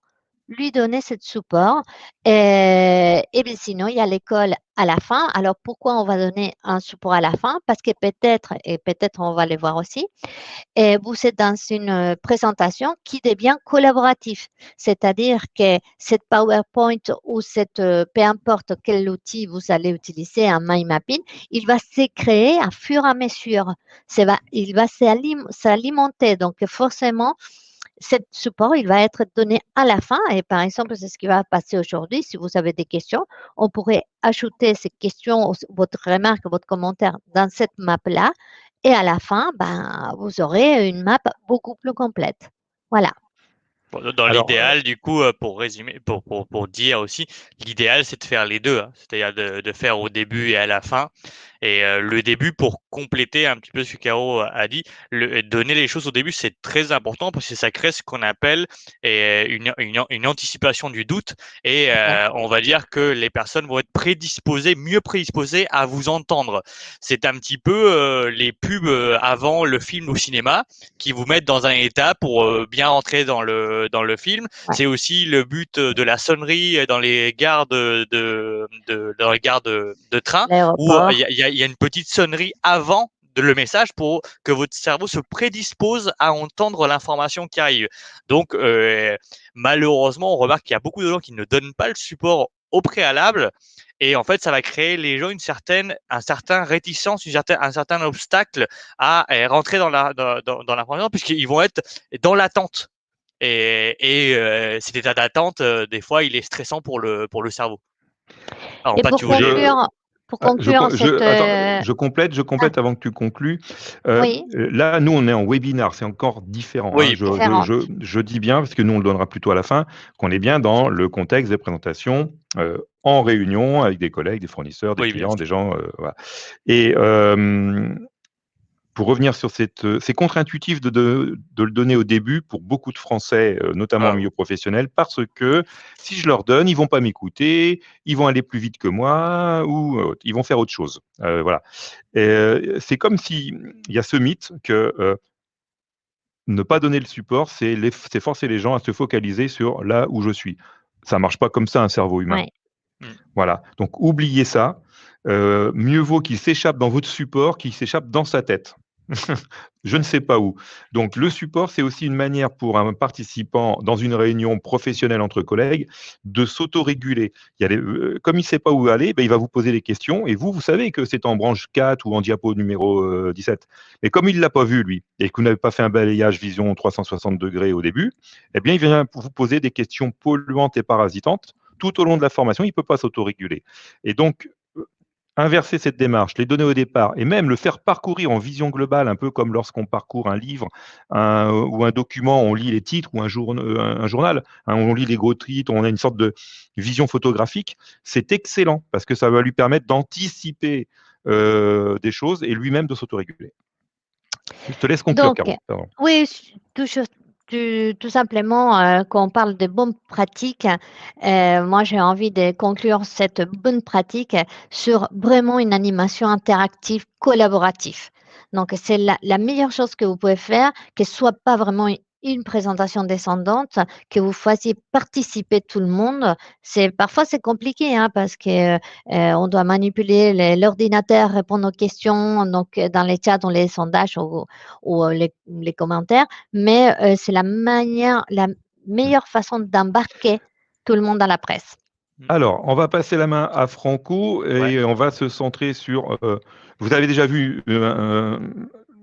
Speaker 3: lui donner ce support. Et bien sinon, il y a l'école à la fin. Alors, pourquoi on va donner un support à la fin? Parce que peut-être on va le voir aussi, et vous êtes dans une présentation qui devient collaborative. C'est-à-dire que cette PowerPoint ou peu importe quel outil vous allez utiliser, un mind mapping, il va se créer à fur et à mesure. Il va s'alimenter. Donc, forcément, ce support, il va être donné à la fin. Et par exemple, c'est ce qui va passer aujourd'hui. Si vous avez des questions, on pourrait ajouter ces questions, votre remarque, votre commentaire dans cette map-là. Et à la fin, ben, vous aurez une map beaucoup plus complète. Voilà.
Speaker 1: Dans
Speaker 2: Alors,
Speaker 1: l'idéal, du coup, pour résumer, pour dire aussi, l'idéal, c'est de faire les deux, hein. C'est-à-dire de faire au début et à la fin. Et le début, pour compléter un petit peu ce que Caro a dit, donner les choses au début, c'est très important parce que ça crée ce qu'on appelle une anticipation du doute. Et
Speaker 3: Ouais.
Speaker 1: on va dire que les personnes vont être mieux prédisposées à vous entendre. C'est un petit peu les pubs avant le film au cinéma qui vous mettent dans un état pour bien rentrer dans le film.
Speaker 3: Ouais.
Speaker 1: C'est aussi le but de la sonnerie dans les gares dans les gares de train où
Speaker 3: L'aéroport.
Speaker 1: il y a une petite sonnerie avant le message pour que votre cerveau se prédispose à entendre l'information qui arrive. Donc, malheureusement, on remarque qu'il y a beaucoup de gens qui ne donnent pas le support au préalable. Et en fait, ça va créer les gens un certain réticence, un certain obstacle à rentrer dans l'information puisqu'ils vont être dans l'attente. Cet état d'attente, des fois, il est stressant pour le cerveau. Alors,
Speaker 3: Et
Speaker 1: pas
Speaker 3: pour
Speaker 1: tu voulais.
Speaker 3: conclure cette,
Speaker 2: Attends, je complète avant que tu conclues.
Speaker 3: oui,
Speaker 2: Là, nous, on est en webinar, c'est encore différent, hein.
Speaker 1: Oui,
Speaker 3: différente.
Speaker 2: Je dis bien, parce que nous, on le donnera plutôt à la fin, qu'on est bien dans le contexte des présentations en réunion avec des collègues, des fournisseurs, des
Speaker 1: oui, bien
Speaker 2: clients,
Speaker 1: sûr.
Speaker 2: des gens. Voilà. Et pour revenir sur c'est contre-intuitif de le donner au début pour beaucoup de Français, notamment en
Speaker 1: Ah,
Speaker 2: milieu professionnel, parce que si je leur donne, ils vont pas m'écouter, ils vont aller plus vite que moi ou ils vont faire autre chose. Voilà. C'est comme si il y a ce mythe que ne pas donner le support, c'est forcer les gens à se focaliser sur là où je suis. Ça marche pas comme ça un cerveau humain.
Speaker 3: Ouais.
Speaker 1: mmh.
Speaker 2: Voilà. Donc oubliez ça. Mieux vaut qu'il s'échappe dans votre support qu'il s'échappe dans sa tête. Je ne sais pas où. Donc le support, c'est aussi une manière pour un participant dans une réunion professionnelle entre collègues de s'autoréguler. Comme il ne sait pas où aller, ben, il va vous poser des questions et vous savez que c'est en branche 4 ou en diapo numéro 17. Mais comme il ne l'a pas vu, lui, et que vous n'avez pas fait un balayage vision 360 degrés au début, eh bien, il vient vous poser des questions polluantes et parasitantes. Tout au long de la formation, il ne peut pas s'autoréguler. Et donc, inverser cette démarche, les donner au départ, et même le faire parcourir en vision globale, un peu comme lorsqu'on parcourt un livre ou un document, on lit les titres, ou un journal, hein, on lit les gros titres, on a une sorte de vision photographique, c'est excellent, parce que ça va lui permettre d'anticiper des choses et lui-même de s'autoréguler. Je te laisse conclure,
Speaker 3: Donc,
Speaker 2: Caro. Pardon.
Speaker 3: oui, tout simplement, quand on parle de bonnes pratiques, moi j'ai envie de conclure cette bonne pratique sur vraiment une animation interactive collaborative. Donc, c'est la meilleure chose que vous pouvez faire, que ce soit pas vraiment une présentation descendante, que vous fassiez participer tout le monde. Parfois c'est compliqué hein, parce que on doit manipuler l'ordinateur, répondre aux questions, donc dans les chats, dans les sondages ou les commentaires, mais c'est la meilleure façon d'embarquer tout le monde dans la presse.
Speaker 2: Alors, on va passer la main à Franco
Speaker 1: Ouais.
Speaker 2: et on va se centrer sur. Vous avez déjà vu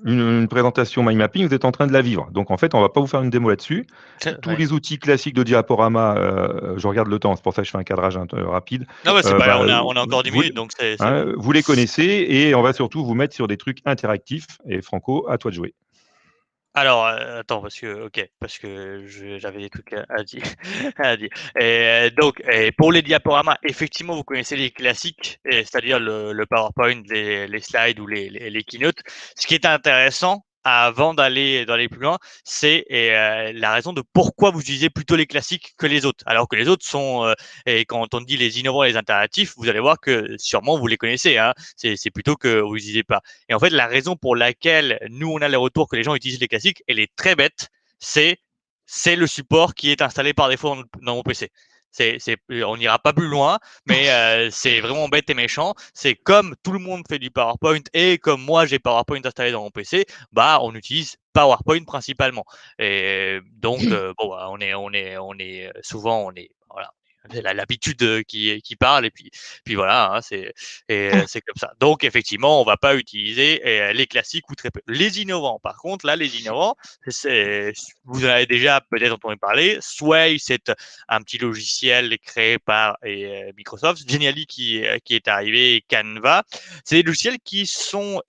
Speaker 2: une présentation mind mapping, vous êtes en train de la vivre. Donc, en fait, on va pas vous faire une démo là-dessus. Tous
Speaker 1: Ouais.
Speaker 2: les outils classiques de diaporama, je regarde le temps, c'est pour ça que je fais un cadrage rapide.
Speaker 1: Non, c'est pas grave,
Speaker 2: Bah,
Speaker 1: on a encore 10
Speaker 2: vous,
Speaker 1: minutes, donc c'est bon.
Speaker 2: vous les connaissez et on va surtout vous mettre sur des trucs interactifs. Et Franco, à toi de jouer.
Speaker 1: Alors, attends, parce que j'avais des trucs à dire. À dire. Donc, pour les diaporamas, effectivement, vous connaissez les classiques, c'est-à-dire le PowerPoint, les slides ou les keynotes. Ce qui est intéressant, avant d'aller plus loin, c'est la raison de pourquoi vous utilisez plutôt les classiques que les autres. Alors que les autres sont, et quand on dit les innovants et les interactifs, vous allez voir que sûrement vous les connaissez, hein. C'est plutôt que vous n'utilisez pas. Et en fait, la raison pour laquelle nous, on a les retours que les gens utilisent les classiques, elle est très bête. C'est, c'est le support qui est installé par défaut dans mon PC. On n'ira pas plus loin, mais c'est vraiment bête et méchant. C'est comme tout le monde fait du PowerPoint et comme moi j'ai PowerPoint installé dans mon PC, bah on utilise PowerPoint principalement. Et donc bon, bah, souvent voilà, c'est l'habitude qui parle et puis voilà, hein, c'est comme ça. Donc effectivement, on va pas utiliser les classiques ou très peu. Les innovants, par contre, là, les innovants, vous en avez déjà peut-être entendu parler. Sway, c'est un petit logiciel créé par Microsoft. Genially qui est arrivé, et Canva. C'est des logiciels qui sont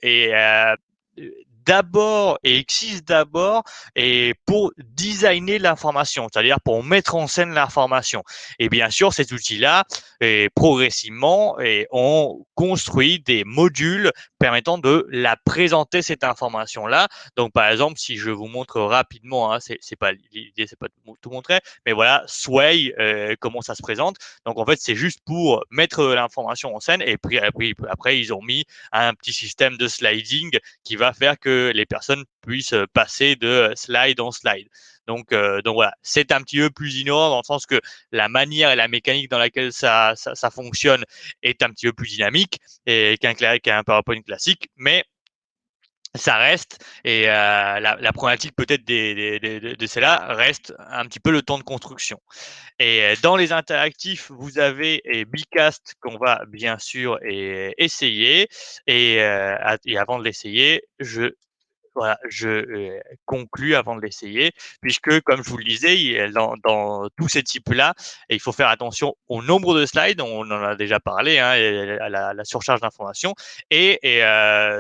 Speaker 1: d'abord et existent d'abord et pour designer l'information, c'est-à-dire pour mettre en scène l'information. Et bien sûr, ces outils-là, progressivement, ont construit des modules permettant de la présenter cette information-là. Donc, par exemple, si je vous montre rapidement, hein, c'est pas l'idée, c'est pas de tout montrer, mais voilà, Sway, comment ça se présente. Donc, en fait, c'est juste pour mettre l'information en scène. Et puis après, ils ont mis un petit système de sliding qui va faire que les personnes puissent passer de slide en slide. Donc voilà, c'est un petit peu plus innovant dans le sens que la manière et la mécanique dans laquelle ça fonctionne est un petit peu plus dynamique et qu'un PowerPoint classique, mais ça reste, et la problématique peut-être de celle-là reste un petit peu le temps de construction. Et dans les interactifs, vous avez Bicast qu'on va bien sûr essayer. Et avant de l'essayer, je conclus avant de l'essayer, puisque comme je vous le disais, dans tous ces types-là, il faut faire attention au nombre de slides, on en a déjà parlé, hein, et à la surcharge d'informations, et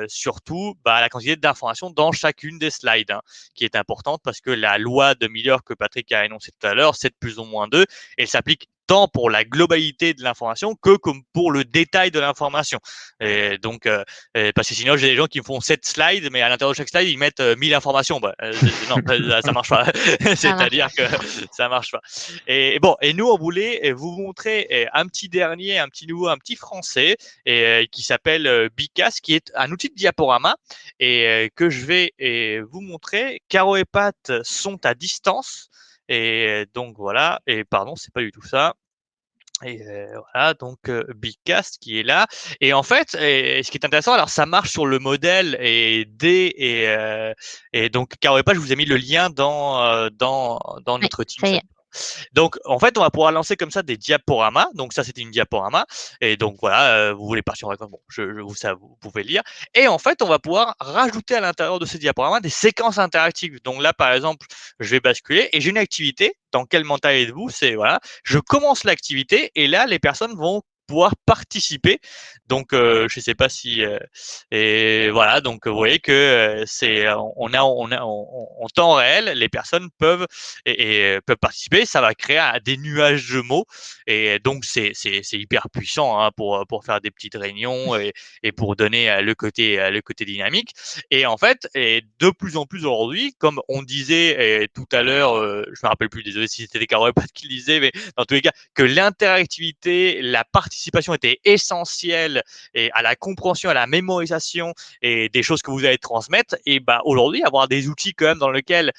Speaker 1: surtout à la quantité d'informations dans chacune des slides, hein, qui est importante parce que la loi de Miller que Patrick a énoncée tout à l'heure, 7 plus ou moins 2, elle s'applique tant pour la globalité de l'information que comme pour le détail de l'information. Et donc, parce que sinon, j'ai des gens qui me font 7 slides, mais à l'intérieur de chaque slide, ils mettent 1000 informations. Non, ça marche pas.
Speaker 3: Ça marche
Speaker 1: C'est-à-dire
Speaker 3: pas.
Speaker 1: que ça marche pas. Et bon, et nous, on voulait vous montrer un petit dernier, un petit nouveau, un petit français, qui s'appelle Bicas, qui est un outil de diaporama et que je vais vous montrer. Caro et Pat sont à distance. Et donc voilà, et pardon, c'est pas du tout ça. Et voilà, donc Bigcast qui est là. Et en fait, ce qui est intéressant, alors ça marche sur le modèle et donc Caro et Pat, je vous ai mis le lien dans
Speaker 3: Oui,
Speaker 1: notre Teams.
Speaker 3: ça y est.
Speaker 1: Donc, en fait, on va pouvoir lancer comme ça des diaporamas. Donc, ça, c'était une diaporama. Et donc, voilà, vous voulez partir en vacances, bon, ça, vous pouvez lire. Et en fait, on va pouvoir rajouter à l'intérieur de ces diaporamas des séquences interactives. Donc là, par exemple, je vais basculer et j'ai une activité. Dans quel mental êtes-vous? C'est, voilà, je commence l'activité et là, les personnes vont pouvoir participer. Donc, je sais pas si et voilà. Donc, vous voyez que en temps réel, les personnes peuvent peuvent participer. Ça va créer des nuages de mots et donc c'est hyper puissant, hein, pour faire des petites réunions et pour donner le côté dynamique. Et en fait, et de plus en plus aujourd'hui, comme on disait tout à l'heure, je me rappelle plus, désolé si c'était des Caro pas qui le disait, mais dans tous les cas, que l'interactivité, la participation était essentielle et à la compréhension, à la mémorisation et des choses que vous allez transmettre. Et bah aujourd'hui, avoir des outils quand même dans lesquels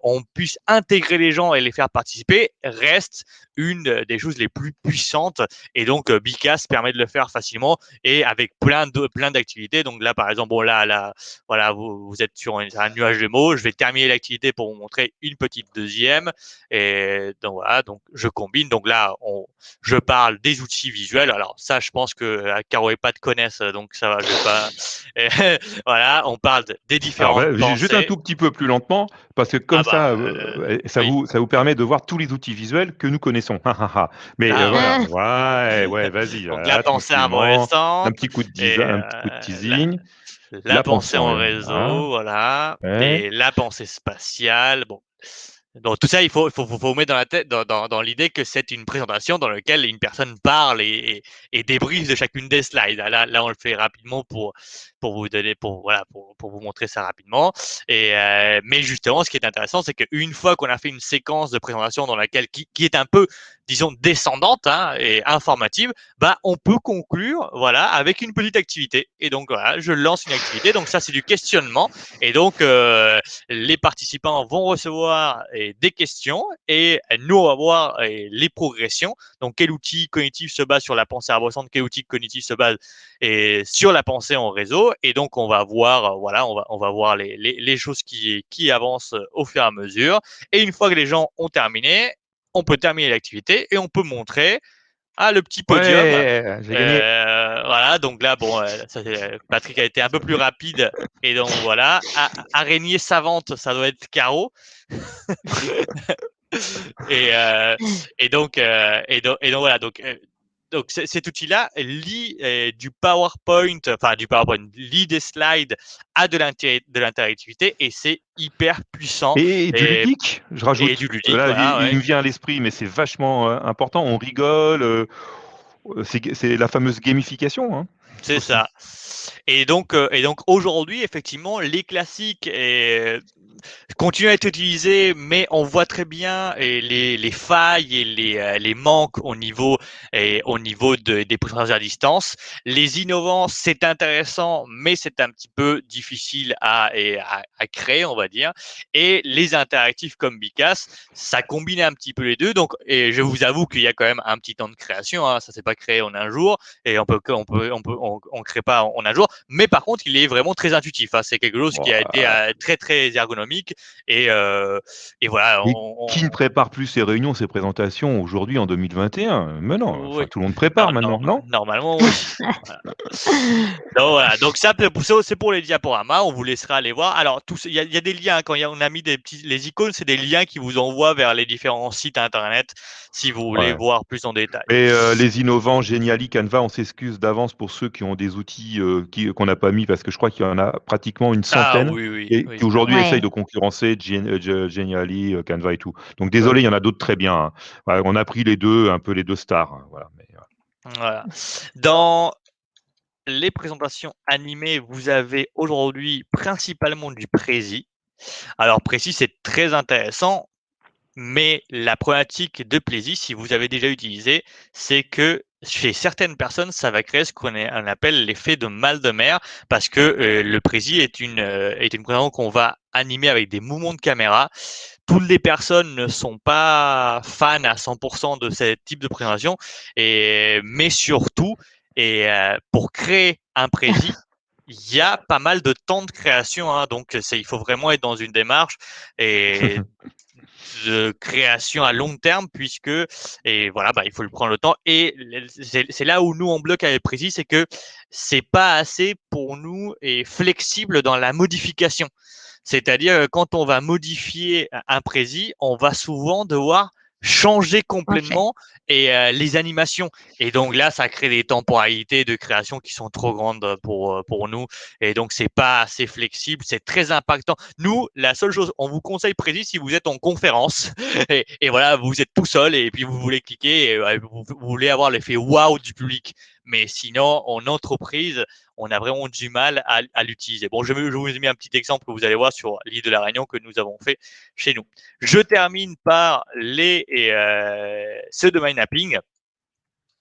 Speaker 1: on puisse intégrer les gens et les faire participer reste une des choses les plus puissantes. Et donc, Bicas permet de le faire facilement et avec plein d'activités. Donc là, par exemple, bon, là voilà, vous êtes sur un nuage de mots. Je vais terminer l'activité pour vous montrer une petite deuxième. Et donc voilà, donc je combine. Donc là, je parle des outils visuels. Alors ça, je pense que Caro et Pat connaissent, donc ça va, je vais pas. Voilà, on parle des
Speaker 2: Alors,
Speaker 1: différentes
Speaker 2: juste un
Speaker 1: pensées.
Speaker 2: tout petit peu plus lentement, parce que
Speaker 1: Ah
Speaker 2: comme
Speaker 1: bah,
Speaker 2: ça,
Speaker 1: oui.
Speaker 2: ça vous permet de voir tous les outils visuels que nous connaissons. Mais
Speaker 1: Ah
Speaker 2: voilà,
Speaker 3: Ah,
Speaker 2: ouais, vas-y,
Speaker 1: Donc la
Speaker 2: là,
Speaker 1: pensée
Speaker 2: tranquillement,
Speaker 1: arborescente et
Speaker 2: un petit coup de teasing,
Speaker 1: la
Speaker 2: la pensée
Speaker 1: pensée en
Speaker 2: voilà,
Speaker 1: réseau, voilà,
Speaker 2: ouais.
Speaker 1: et la pensée spatiale. Bon, donc tout ça, faut mettre dans la tête, dans l'idée que c'est une présentation dans laquelle une personne parle et débriefe de chacune des slides. Là, on le fait rapidement pour vous donner, voilà, pour vous montrer ça rapidement. Mais justement, ce qui est intéressant, c'est qu'une fois qu'on a fait une séquence de présentation dans laquelle qui est un peu, disons, descendante, hein, et informative, bah on peut conclure, voilà, avec une petite activité. Et donc voilà, je lance une activité. Donc ça, c'est du questionnement. Et donc les participants vont recevoir des questions et nous, on va voir les progressions. Donc, quel outil cognitif se base sur la pensée arborescente, quel outil cognitif se base sur la pensée en réseau. Et donc, on va voir, voilà, on va voir les choses qui avancent au fur et à mesure. Et une fois que les gens ont terminé, on peut terminer l'activité et on peut montrer le petit podium.
Speaker 2: Ouais, j'ai gagné.
Speaker 1: Voilà, donc là, bon, Patrick a été un peu plus rapide. Et donc voilà, araignée savante, ça doit être Caro. et, euh, et donc voilà, donc donc cet outil-là lit du PowerPoint, lit des slides à de l'interactivité et c'est hyper puissant.
Speaker 2: Et du
Speaker 1: Et,
Speaker 2: ludique, je
Speaker 1: et
Speaker 2: rajoute.
Speaker 1: du ludique,
Speaker 2: Là,
Speaker 1: voilà,
Speaker 2: il
Speaker 1: ouais.
Speaker 2: me vient à l'esprit, mais c'est vachement important. On rigole. C'est la fameuse gamification, hein,
Speaker 1: C'est
Speaker 2: aussi.
Speaker 1: ça. Et donc aujourd'hui, effectivement, les classiques continuent à être utilisés, mais on voit très bien les failles et les manques au niveau des pourcentages à distance. Les innovants, c'est intéressant, mais c'est un petit peu difficile à créer, on va dire. Et les interactifs comme Bicas, ça combine un petit peu les deux. Donc, et je vous avoue qu'il y a quand même un petit temps de création, hein, ça s'est pas créé en un jour et on crée pas en un jour. Mais par contre, il est vraiment très intuitif, hein. C'est quelque chose qui a été
Speaker 2: Ouah.
Speaker 1: très très ergonomique et, et voilà.
Speaker 2: Et qui ne prépare plus ses réunions, ses présentations aujourd'hui en 2021? Mais non,
Speaker 1: Oui,
Speaker 2: enfin tout le monde prépare maintenant, non?
Speaker 1: normalement oui. Voilà. Donc voilà, donc ça c'est pour les diaporamas, on vous laissera aller voir. Alors il y a des liens quand on a mis les icônes, c'est des liens qui vous envoient vers les différents sites internet si vous voulez
Speaker 2: Ouais.
Speaker 1: voir plus en détail.
Speaker 2: Et les innovants, Geniali, Canva, on s'excuse d'avance pour ceux qui ont des outils qu'on n'a pas mis parce que je crois qu'il y en a pratiquement une
Speaker 1: Ah
Speaker 2: centaine
Speaker 1: oui, oui,
Speaker 2: et qui
Speaker 1: oui.
Speaker 2: aujourd'hui essayent
Speaker 3: Ouais.
Speaker 2: de concurrencer Geniali, Canva et tout. Donc désolé, il y en a d'autres très bien, hein. Ouais, on a pris les deux, un peu les deux stars, hein, voilà. Mais,
Speaker 1: Voilà. Dans les présentations animées, vous avez aujourd'hui principalement du Prési. Alors Prési, c'est très intéressant, mais la problématique de Prési, si vous avez déjà utilisé, c'est que chez certaines personnes, ça va créer ce on appelle l'effet de mal de mer, parce que le Prési est une présentation qu'on va animer avec des mouvements de caméra. Toutes les personnes ne sont pas fans à 100% de ce type de présentation, mais surtout, pour créer un prési, il y a pas mal de temps de création, hein, donc il faut vraiment être dans une démarche et de création à long terme puisque et voilà il faut le prendre le temps et c'est là où nous on bloque avec Précis, c'est que c'est pas assez pour nous et flexible dans la modification. C'est-à-dire quand on va modifier un prési, on va souvent devoir changer
Speaker 3: Ok.
Speaker 1: complètement les animations. Et donc là, ça crée des temporalités de création qui sont trop grandes pour nous. Et donc, c'est pas assez flexible, c'est très impactant. Nous, la seule chose, on vous conseille précis si vous êtes en conférence et voilà, vous êtes tout seul et puis vous voulez cliquer et vous voulez avoir l'effet waouh du public. Mais sinon, en entreprise, on a vraiment du mal à l'utiliser. Bon, je vous ai mis un petit exemple que vous allez voir sur l'île de la Réunion que nous avons fait chez nous. Je termine par ceux de mind mapping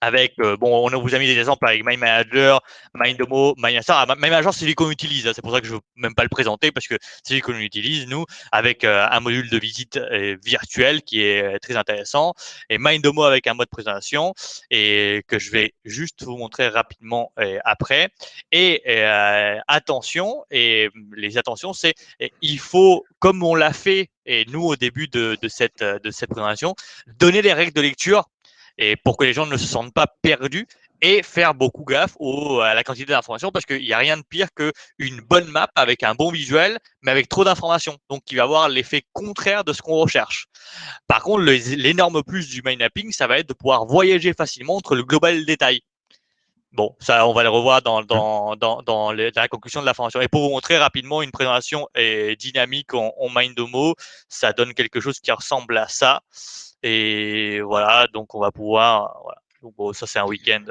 Speaker 1: avec bon, on vous a mis des exemples avec My Manager, Mindomo, MyStar. My Manager, c'est celui qu'on utilise, hein. C'est pour ça que je ne veux même pas le présenter parce que c'est celui qu'on utilise nous avec un module de visite virtuel qui est très intéressant et Mindomo avec un mode présentation et que je vais juste vous montrer rapidement après. Et attention, et les attentions, c'est il faut, comme on l'a fait et nous au début de cette présentation, donner les règles de lecture et pour que les gens ne se sentent pas perdus et faire beaucoup gaffe à la quantité d'informations parce qu'il n'y a rien de pire qu'une bonne map avec un bon visuel mais avec trop d'informations, donc qui va avoir l'effet contraire de ce qu'on recherche. Par contre, l'énorme plus du mind mapping, ça va être de pouvoir voyager facilement entre le global et le détail. Bon, ça, on va le revoir dans la conclusion de la formation. Et pour vous montrer rapidement une présentation dynamique en Mindomo, ça donne quelque chose qui ressemble à ça. Et voilà, donc on va pouvoir. Voilà. Donc, bon, ça, c'est un week-end.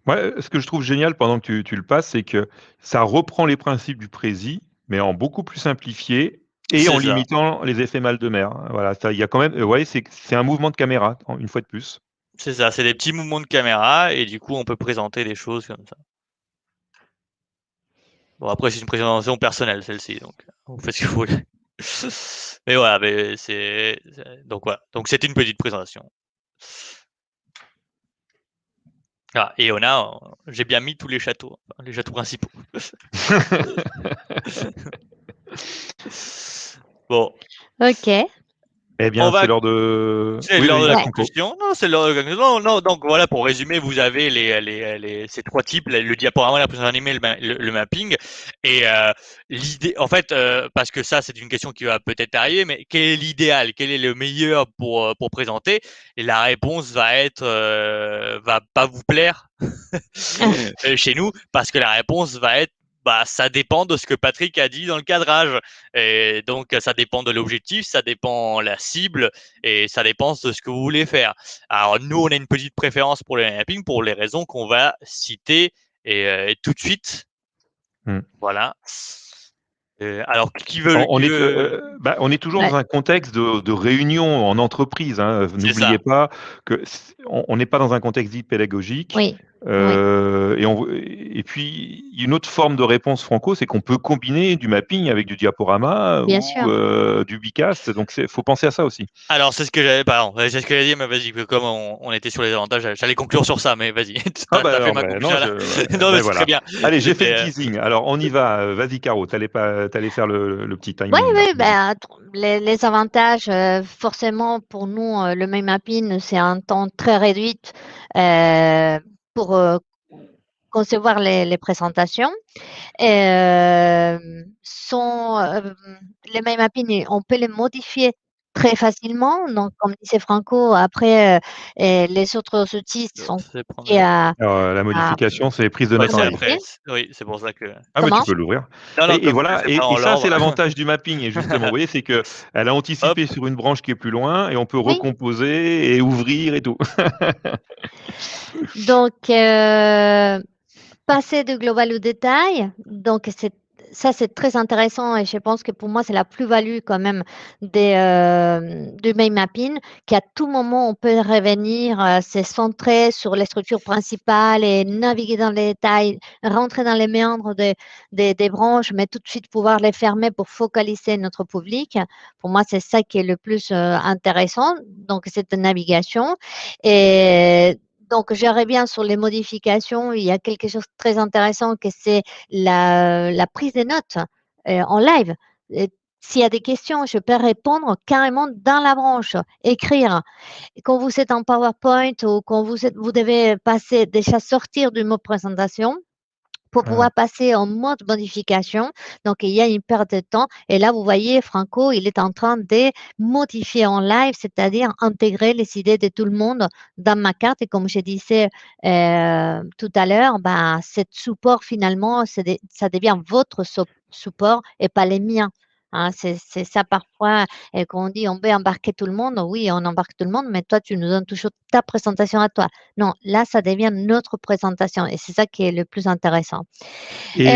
Speaker 2: ouais, ce que je trouve génial pendant que tu le passes, c'est que ça reprend les principes du prési, mais en beaucoup plus simplifié et en
Speaker 1: C'est ça.
Speaker 2: limitant les effets mal de mer, hein. Voilà, ça, il y a quand même, ouais, c'est un mouvement de caméra, une fois de plus.
Speaker 1: C'est ça. C'est des petits mouvements de caméra et du coup, on peut présenter des choses comme ça. Bon, après, c'est une présentation personnelle, celle-ci. Donc, vous faites ce que vous voulez. Mais voilà, mais donc voilà. Donc, c'était une petite présentation. Ah, et j'ai bien mis tous les châteaux principaux. Bon,
Speaker 3: Ok.
Speaker 2: Eh bien,
Speaker 1: On va
Speaker 2: c'est l'heure de...
Speaker 1: C'est
Speaker 2: Oui,
Speaker 1: l'heure de
Speaker 2: vas-y,
Speaker 1: la
Speaker 2: Franco.
Speaker 1: conclusion. Non, c'est l'heure de la conclusion. Non, donc voilà, pour résumer, vous avez ces trois types, le diaporama, la présentation animée, le mapping. Et l'idée, en fait, parce que ça, c'est une question qui va peut-être arriver, mais quel est l'idéal? Quel est le meilleur pour présenter? Et la réponse va pas vous plaire chez nous, parce que la réponse va être bah, ça dépend de ce que Patrick a dit dans le cadrage. Et donc, ça dépend de l'objectif, ça dépend de la cible, et ça dépend de ce que vous voulez faire. Alors, nous, on a une petite préférence pour le mapping pour les raisons qu'on va citer et tout de suite.
Speaker 2: Hmm.
Speaker 1: Voilà. Alors,
Speaker 2: On est toujours
Speaker 3: Ouais.
Speaker 2: dans un contexte de réunion en entreprise, hein.
Speaker 1: C'est ça.
Speaker 2: N'oubliez pas que on n'est pas dans un contexte dit pédagogique.
Speaker 3: Oui, oui,
Speaker 2: Et puis, une autre forme de réponse franco, c'est qu'on peut combiner du mapping avec du diaporama
Speaker 3: bien
Speaker 2: ou
Speaker 3: sûr.
Speaker 2: du bicast. Donc, faut penser à ça aussi.
Speaker 1: Alors, c'est ce que j'avais, pardon, c'est ce que j'allais dire, mais vas-y, comme on était sur les avantages, j'allais conclure sur ça, mais vas-y,
Speaker 2: Ah
Speaker 1: t'as fait
Speaker 2: non,
Speaker 1: ma
Speaker 2: non,
Speaker 1: conclusion là. Non, mais
Speaker 2: ben
Speaker 1: c'est très
Speaker 2: voilà.
Speaker 1: bien.
Speaker 2: Allez, j'ai fait le
Speaker 1: C'était,
Speaker 2: teasing. Alors, on y va. Vas-y, Caro. T'allais faire le petit
Speaker 3: Oui,
Speaker 2: timing là.
Speaker 3: oui,
Speaker 2: Vas-y.
Speaker 3: les avantages, forcément, pour nous, le main mapping, c'est un temps très réduit pour concevoir les présentations. Euh, les main mapping, on peut les modifier très facilement. Donc, comme disait Franco, après, les autres outils sont
Speaker 1: c'est prendre.
Speaker 3: liés à,
Speaker 2: La modification, c'est prise de
Speaker 1: Ouais,
Speaker 2: notes en
Speaker 1: c'est
Speaker 2: live.
Speaker 1: après.
Speaker 3: modifier.
Speaker 1: Oui, c'est pour ça que.
Speaker 2: Ah, mais tu
Speaker 3: Comment?
Speaker 2: peux l'ouvrir.
Speaker 1: Non, non,
Speaker 2: Et
Speaker 1: comme je
Speaker 2: voilà,
Speaker 1: sais pas
Speaker 2: et
Speaker 1: dans
Speaker 2: ça, c'est
Speaker 1: l'ordre.
Speaker 2: l'avantage du mapping. Et justement, vous voyez, c'est que elle a
Speaker 1: Hop.
Speaker 2: anticipé sur une branche qui est plus loin et on peut
Speaker 3: Oui.
Speaker 2: recomposer et ouvrir et tout.
Speaker 3: Donc, passer de global au détail, donc ça c'est très intéressant et je pense que pour moi c'est la plus-value quand même du main mapping, qu'à tout moment on peut revenir, se centrer sur les structures principales et naviguer dans les détails, rentrer dans les méandres des branches, mais tout de suite pouvoir les fermer pour focaliser notre public. Pour moi c'est ça qui est le plus intéressant, donc cette navigation. Et donc, je reviens sur les modifications. Il y a quelque chose de très intéressant que c'est la prise des notes en live. Et s'il y a des questions, je peux répondre carrément dans la branche, écrire. Et quand vous êtes en PowerPoint ou quand vous devez passer, déjà sortir du mode présentation, pour pouvoir passer en mode modification. Donc, il y a une perte de temps. Et là, vous voyez, Franco, il est en train de modifier en live, c'est-à-dire intégrer les idées de tout le monde dans ma carte. Et comme je disais tout à l'heure, ben, cet support, finalement, ça devient votre support et pas les miens. Hein, c'est ça parfois, et quand on dit on veut embarquer tout le monde, oui, on embarque tout le monde, mais toi, tu nous donnes toujours ta présentation à toi. Non, là, ça devient notre présentation et c'est ça qui est le plus intéressant.
Speaker 2: Et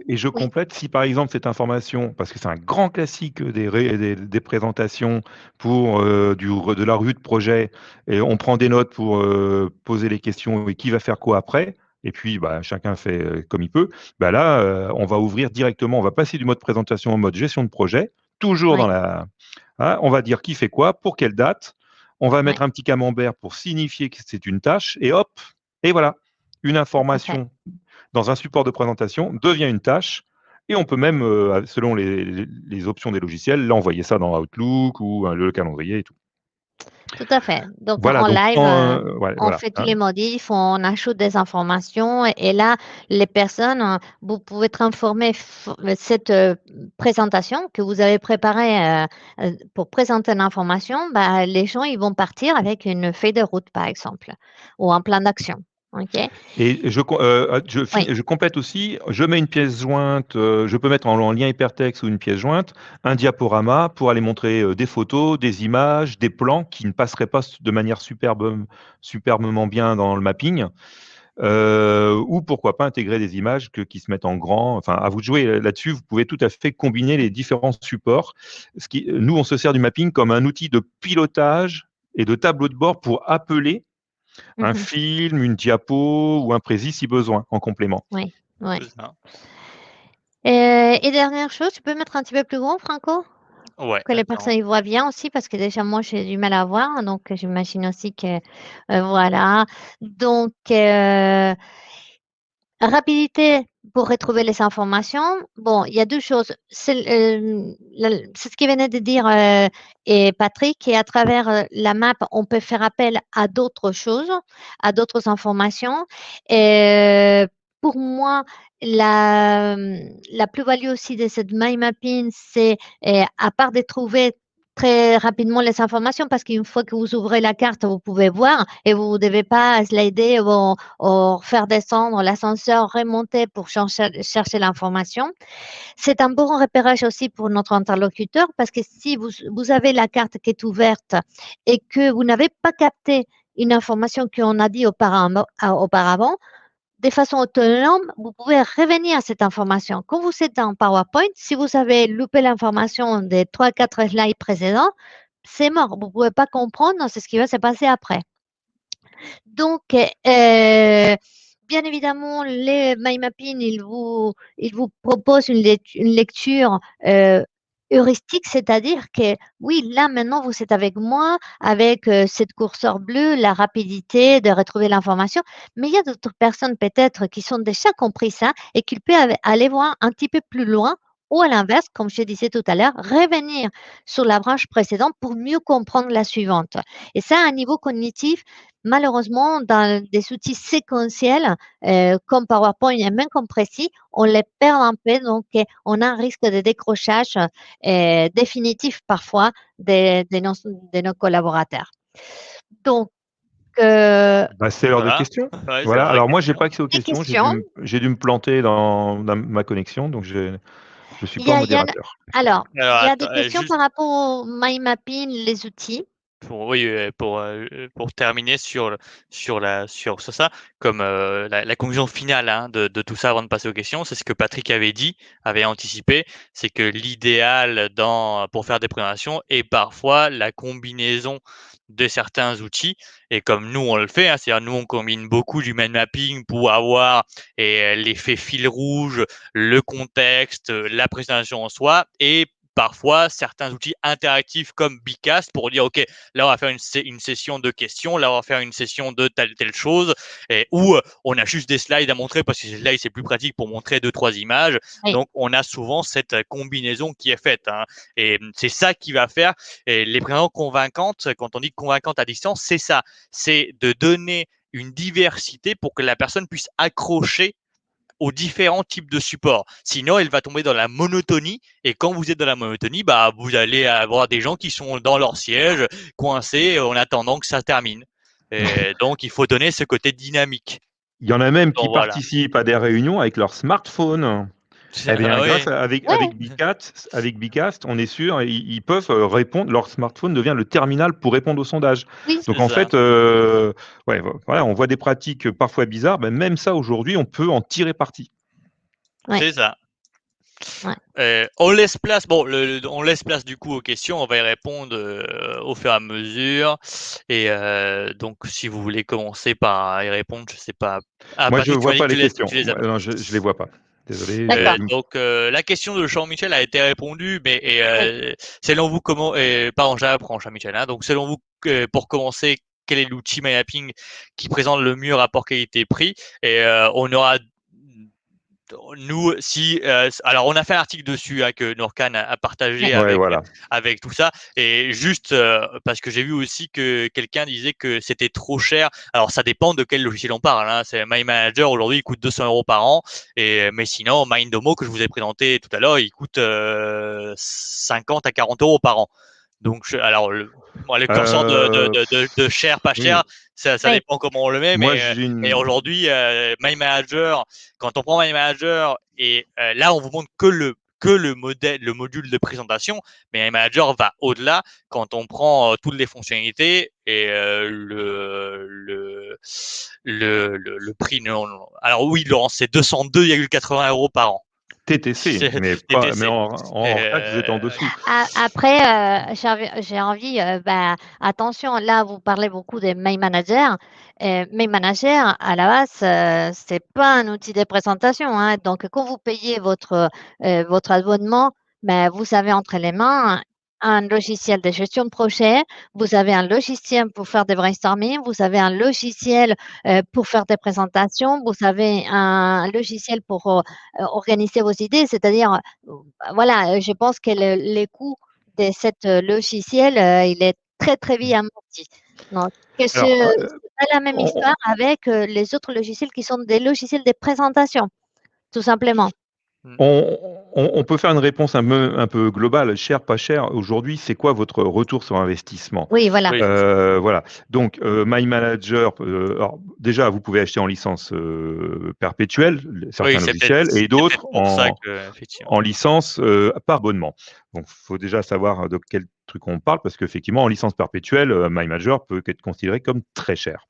Speaker 2: je
Speaker 3: Oui,
Speaker 2: complète, si par exemple cette information, parce que c'est un grand classique des présentations pour de la revue de projet, et on prend des notes pour poser les questions et qui va faire quoi après, et puis bah, chacun fait comme il peut, bah là, on va ouvrir directement, on va passer du mode présentation au mode gestion de projet, toujours
Speaker 3: oui,
Speaker 2: dans la... Hein, on va dire qui fait quoi, pour quelle date, on va
Speaker 3: oui,
Speaker 2: mettre un petit camembert pour signifier que c'est une tâche, et hop, et voilà, une
Speaker 3: tout à fait.
Speaker 2: information dans un support de présentation devient une tâche et on peut même, selon les options des logiciels, l'envoyer ça dans Outlook ou le calendrier et tout.
Speaker 3: Tout à fait. Donc,
Speaker 2: Voilà,
Speaker 3: en
Speaker 2: donc
Speaker 3: live,
Speaker 2: ouais,
Speaker 3: on
Speaker 2: voilà,
Speaker 3: fait tous
Speaker 2: hein.
Speaker 3: les modifs, on ajoute des informations et là, les personnes, vous pouvez transformer cette présentation que vous avez préparée pour présenter une information, bah, les gens, ils vont partir avec une feuille de route, par exemple, ou un plan d'action. OK?
Speaker 2: Et
Speaker 3: Oui.
Speaker 2: je complète aussi, je mets une pièce jointe, je peux mettre en lien hypertexte ou une pièce jointe, un diaporama pour aller montrer des photos, des images, des plans qui ne passeraient pas de manière superbement bien dans le mapping. Ou pourquoi pas intégrer des images qui se mettent en grand. Enfin, à vous de jouer là-dessus. Vous pouvez tout à fait combiner les différents supports. Nous, on se sert du mapping comme un outil de pilotage et de tableau de bord pour appeler un
Speaker 3: Mhm.
Speaker 2: film, une diapo ou un précis si besoin en complément.
Speaker 3: Oui. Oui.
Speaker 1: C'est ça.
Speaker 3: Et dernière chose, tu peux mettre un petit peu plus grand, Franco?
Speaker 1: Ouais,
Speaker 3: Que les
Speaker 1: attends.
Speaker 3: personnes y voient bien aussi, parce que déjà moi j'ai du mal à voir, donc j'imagine aussi que voilà. Donc rapidité, pour retrouver les informations, bon, il y a 2 choses. C'est ce qu'il venait de dire, et Patrick, et à travers, la map, on peut faire appel à d'autres choses, à d'autres informations. Et pour moi, la plus-value aussi de cette mind mapping, c'est, à part de trouver très rapidement les informations, parce qu'une fois que vous ouvrez la carte, vous pouvez voir et vous ne devez pas slider ou faire descendre l'ascenseur, remonter pour chercher l'information. C'est un bon repérage aussi pour notre interlocuteur, parce que si vous avez la carte qui est ouverte et que vous n'avez pas capté une information qu'on a dit auparavant, de façon autonome, vous pouvez revenir à cette information. Quand vous êtes dans PowerPoint, si vous avez loupé l'information des 3-4 slides précédents, c'est mort. Vous ne pouvez pas comprendre ce qui va se passer après. Donc, bien évidemment, les mind mapping, ils vous proposent une lecture heuristique, c'est-à-dire que oui, là maintenant, vous êtes avec moi, avec cette curseur bleue, la rapidité de retrouver l'information, mais il y a d'autres personnes peut-être qui sont déjà compris ça et qui peuvent aller voir un petit peu plus loin ou à l'inverse, comme je disais tout à l'heure, revenir sur la branche précédente pour mieux comprendre la suivante. Et ça, à un niveau cognitif, malheureusement, dans des outils séquentiels comme PowerPoint et même comme Précis, on les perd un peu, donc on a un risque de décrochage définitif parfois de nos collaborateurs. Donc,
Speaker 2: Bah, c'est l'heure de
Speaker 1: Voilà.
Speaker 2: questions.
Speaker 1: Ouais, c'est
Speaker 2: Voilà.
Speaker 1: l'heure des
Speaker 2: Alors moi, j'ai
Speaker 1: questions.
Speaker 2: pas accès aux
Speaker 3: des
Speaker 2: questions.
Speaker 3: questions.
Speaker 2: J'ai dû me planter dans ma connexion, donc je suis pas
Speaker 3: Il y a
Speaker 2: modérateur.
Speaker 3: alors,
Speaker 1: Alors
Speaker 3: il y a des
Speaker 1: attends,
Speaker 3: questions
Speaker 1: juste
Speaker 3: par rapport au mind mapping, les outils.
Speaker 1: oui, pour terminer sur ça, comme, la conclusion finale, hein, de tout ça avant de passer aux questions, c'est ce que Patrick avait anticipé, c'est que l'idéal pour faire des présentations est parfois la combinaison de certains outils et comme nous on le fait, hein, c'est-à-dire nous on combine beaucoup du mind mapping pour avoir l'effet fil rouge, le contexte, la présentation en soi et parfois certains outils interactifs comme Bicast pour dire OK, là on va faire une session de questions, là on va faire une session de telle chose, où on a juste des slides à montrer parce que là c'est plus pratique pour montrer 2-3 images.
Speaker 3: Oui,
Speaker 1: Donc on a souvent cette combinaison qui est faite. Hein. Et c'est ça qui va faire les présentations convaincantes. Quand on dit convaincantes à distance, c'est ça. C'est de donner une diversité pour que la personne puisse accrocher aux différents types de supports. Sinon, elle va tomber dans la monotonie. Et quand vous êtes dans la monotonie, bah, vous allez avoir des gens qui sont dans leur siège, coincés, en attendant que ça termine. Et donc, il faut donner ce côté dynamique.
Speaker 2: Il y en a même qui
Speaker 1: Donc voilà.
Speaker 2: participent à des réunions avec leur smartphone. Eh bien,
Speaker 1: Ah
Speaker 2: grâce
Speaker 1: oui.
Speaker 2: à avec
Speaker 3: ouais,
Speaker 2: Bicast, on est sûr, ils peuvent répondre. Leur smartphone devient le terminal pour répondre aux sondages.
Speaker 3: oui,
Speaker 2: Donc
Speaker 1: C'est
Speaker 2: en
Speaker 1: ça.
Speaker 2: fait, ouais, voilà, on voit des pratiques parfois bizarres. Ben, même ça aujourd'hui, on peut en tirer parti.
Speaker 3: ouais,
Speaker 1: C'est ça.
Speaker 3: ouais.
Speaker 1: On laisse place. Bon, on laisse place du coup aux questions. On va y répondre au fur et à mesure. Et donc, si vous voulez commencer par y répondre, je sais pas. Ah,
Speaker 2: Moi, je
Speaker 1: Patrick, tu m'as
Speaker 2: vois
Speaker 1: dit
Speaker 2: pas
Speaker 1: que
Speaker 2: les questions.
Speaker 1: tu les as pas.
Speaker 2: Non, je les vois pas. Désolé.
Speaker 3: D'accord.
Speaker 1: Donc, la question de Jean-Michel a été répondue, mais
Speaker 3: Oui.
Speaker 1: selon vous, comment, pardon, j'apprends Jean-Michel, hein, donc selon vous, pour commencer, quel est l'outil MyMapping qui présente le mieux rapport qualité-prix? Et on aura, nous, si, alors on a fait un article dessus hein, que Nourkan a partagé
Speaker 3: Ouais.
Speaker 2: Ouais, voilà.
Speaker 1: avec tout ça, et juste parce que j'ai vu aussi que quelqu'un disait que c'était trop cher. Alors ça dépend de quel logiciel on parle. Hein. C'est My Manager aujourd'hui, il coûte 200 € par an, mais sinon Mindomo que je vous ai présenté tout à l'heure, il coûte 50 à 40 € par an. Donc, alors, le curseur
Speaker 2: Euh,
Speaker 1: de cher, pas
Speaker 2: oui.
Speaker 1: cher, ça
Speaker 3: Oui.
Speaker 1: dépend comment on le met,
Speaker 2: Moi,
Speaker 1: mais aujourd'hui, My Manager, quand on prend My Manager, et là, on vous montre que le module de présentation, mais My Manager va au-delà quand on prend toutes les fonctionnalités et le prix. Alors oui, Laurent, c'est 202,80 € par an.
Speaker 2: TTC, mais pas, mais
Speaker 1: TTC.
Speaker 2: en hors taxe, vous êtes en dessous.
Speaker 3: Après, j'ai envie, attention, là, vous parlez beaucoup des mail managers. Mail manager, à la base, c'est pas un outil de présentation. Hein. Donc, quand vous payez votre abonnement, ben, vous avez entre les mains un logiciel de gestion de projet, vous avez un logiciel pour faire des brainstorming, vous avez un logiciel pour faire des présentations, vous avez un logiciel pour organiser vos idées. C'est-à-dire, voilà, je pense que les coûts de ce logiciel, il est très, très vite amorti. Donc, ce
Speaker 2: Alors,
Speaker 3: n'est pas la même
Speaker 2: on-
Speaker 3: histoire avec les autres logiciels qui sont des logiciels de présentation, tout simplement.
Speaker 2: on peut faire une réponse un peu globale, cher, pas cher. Aujourd'hui, c'est quoi votre retour sur investissement?
Speaker 3: Oui, voilà.
Speaker 1: Oui,
Speaker 2: Voilà. Donc, My Manager, alors, déjà, vous pouvez acheter en licence perpétuelle
Speaker 1: oui,
Speaker 2: certains logiciels et
Speaker 1: c'est peut-être
Speaker 2: d'autres
Speaker 1: pour ça que, effectivement.
Speaker 2: en licence par abonnement. Donc, il faut déjà savoir de quel truc on parle parce qu'effectivement, en licence perpétuelle, My Manager peut être considéré comme très cher.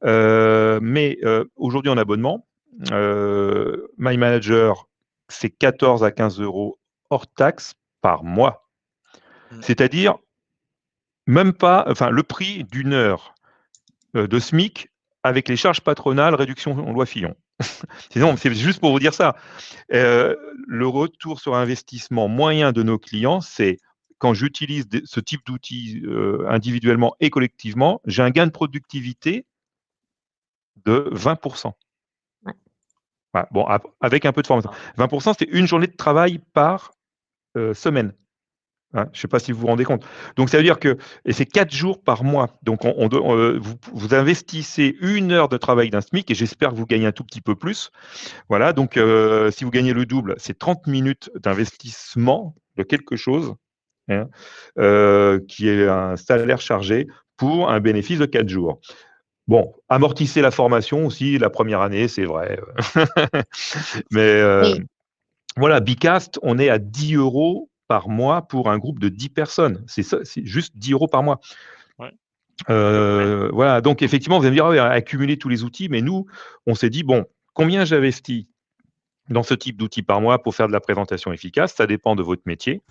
Speaker 2: Mais aujourd'hui, en abonnement, My Manager, c'est 14 à 15 euros hors taxe par mois.
Speaker 1: Mm.
Speaker 2: C'est-à-dire même pas, enfin, le prix d'une heure de SMIC avec les charges patronales, réduction en loi Fillon. Sinon, c'est juste pour vous dire ça. Le retour sur investissement moyen de nos clients, c'est quand j'utilise ce type d'outils individuellement et collectivement, j'ai un gain de productivité de 20%.
Speaker 3: Ouais.
Speaker 2: Voilà. Bon, avec un peu de formation. 20%, c'est une journée de travail par semaine. Hein, je ne sais pas si vous vous rendez compte. Donc, ça veut dire que, et c'est 4 jours par mois. Donc, vous investissez une heure de travail d'un SMIC et j'espère que vous gagnez un tout petit peu plus. Voilà. Donc, si vous gagnez le double, c'est 30 minutes d'investissement de quelque chose, hein, qui est un salaire chargé pour un bénéfice de 4 jours. Bon, amortissez la formation aussi la première année, c'est vrai. Mais
Speaker 3: Oui,
Speaker 2: voilà, Bicast, on est à 10 euros par mois pour un groupe de 10 personnes. C'est ça, c'est juste 10 euros par mois.
Speaker 1: Ouais.
Speaker 2: Voilà, donc effectivement, vous allez me dire, ouais, accumuler tous les outils, mais nous, on s'est dit, bon, combien j'investis dans ce type d'outils par mois pour faire de la présentation efficace? Ça dépend de votre métier.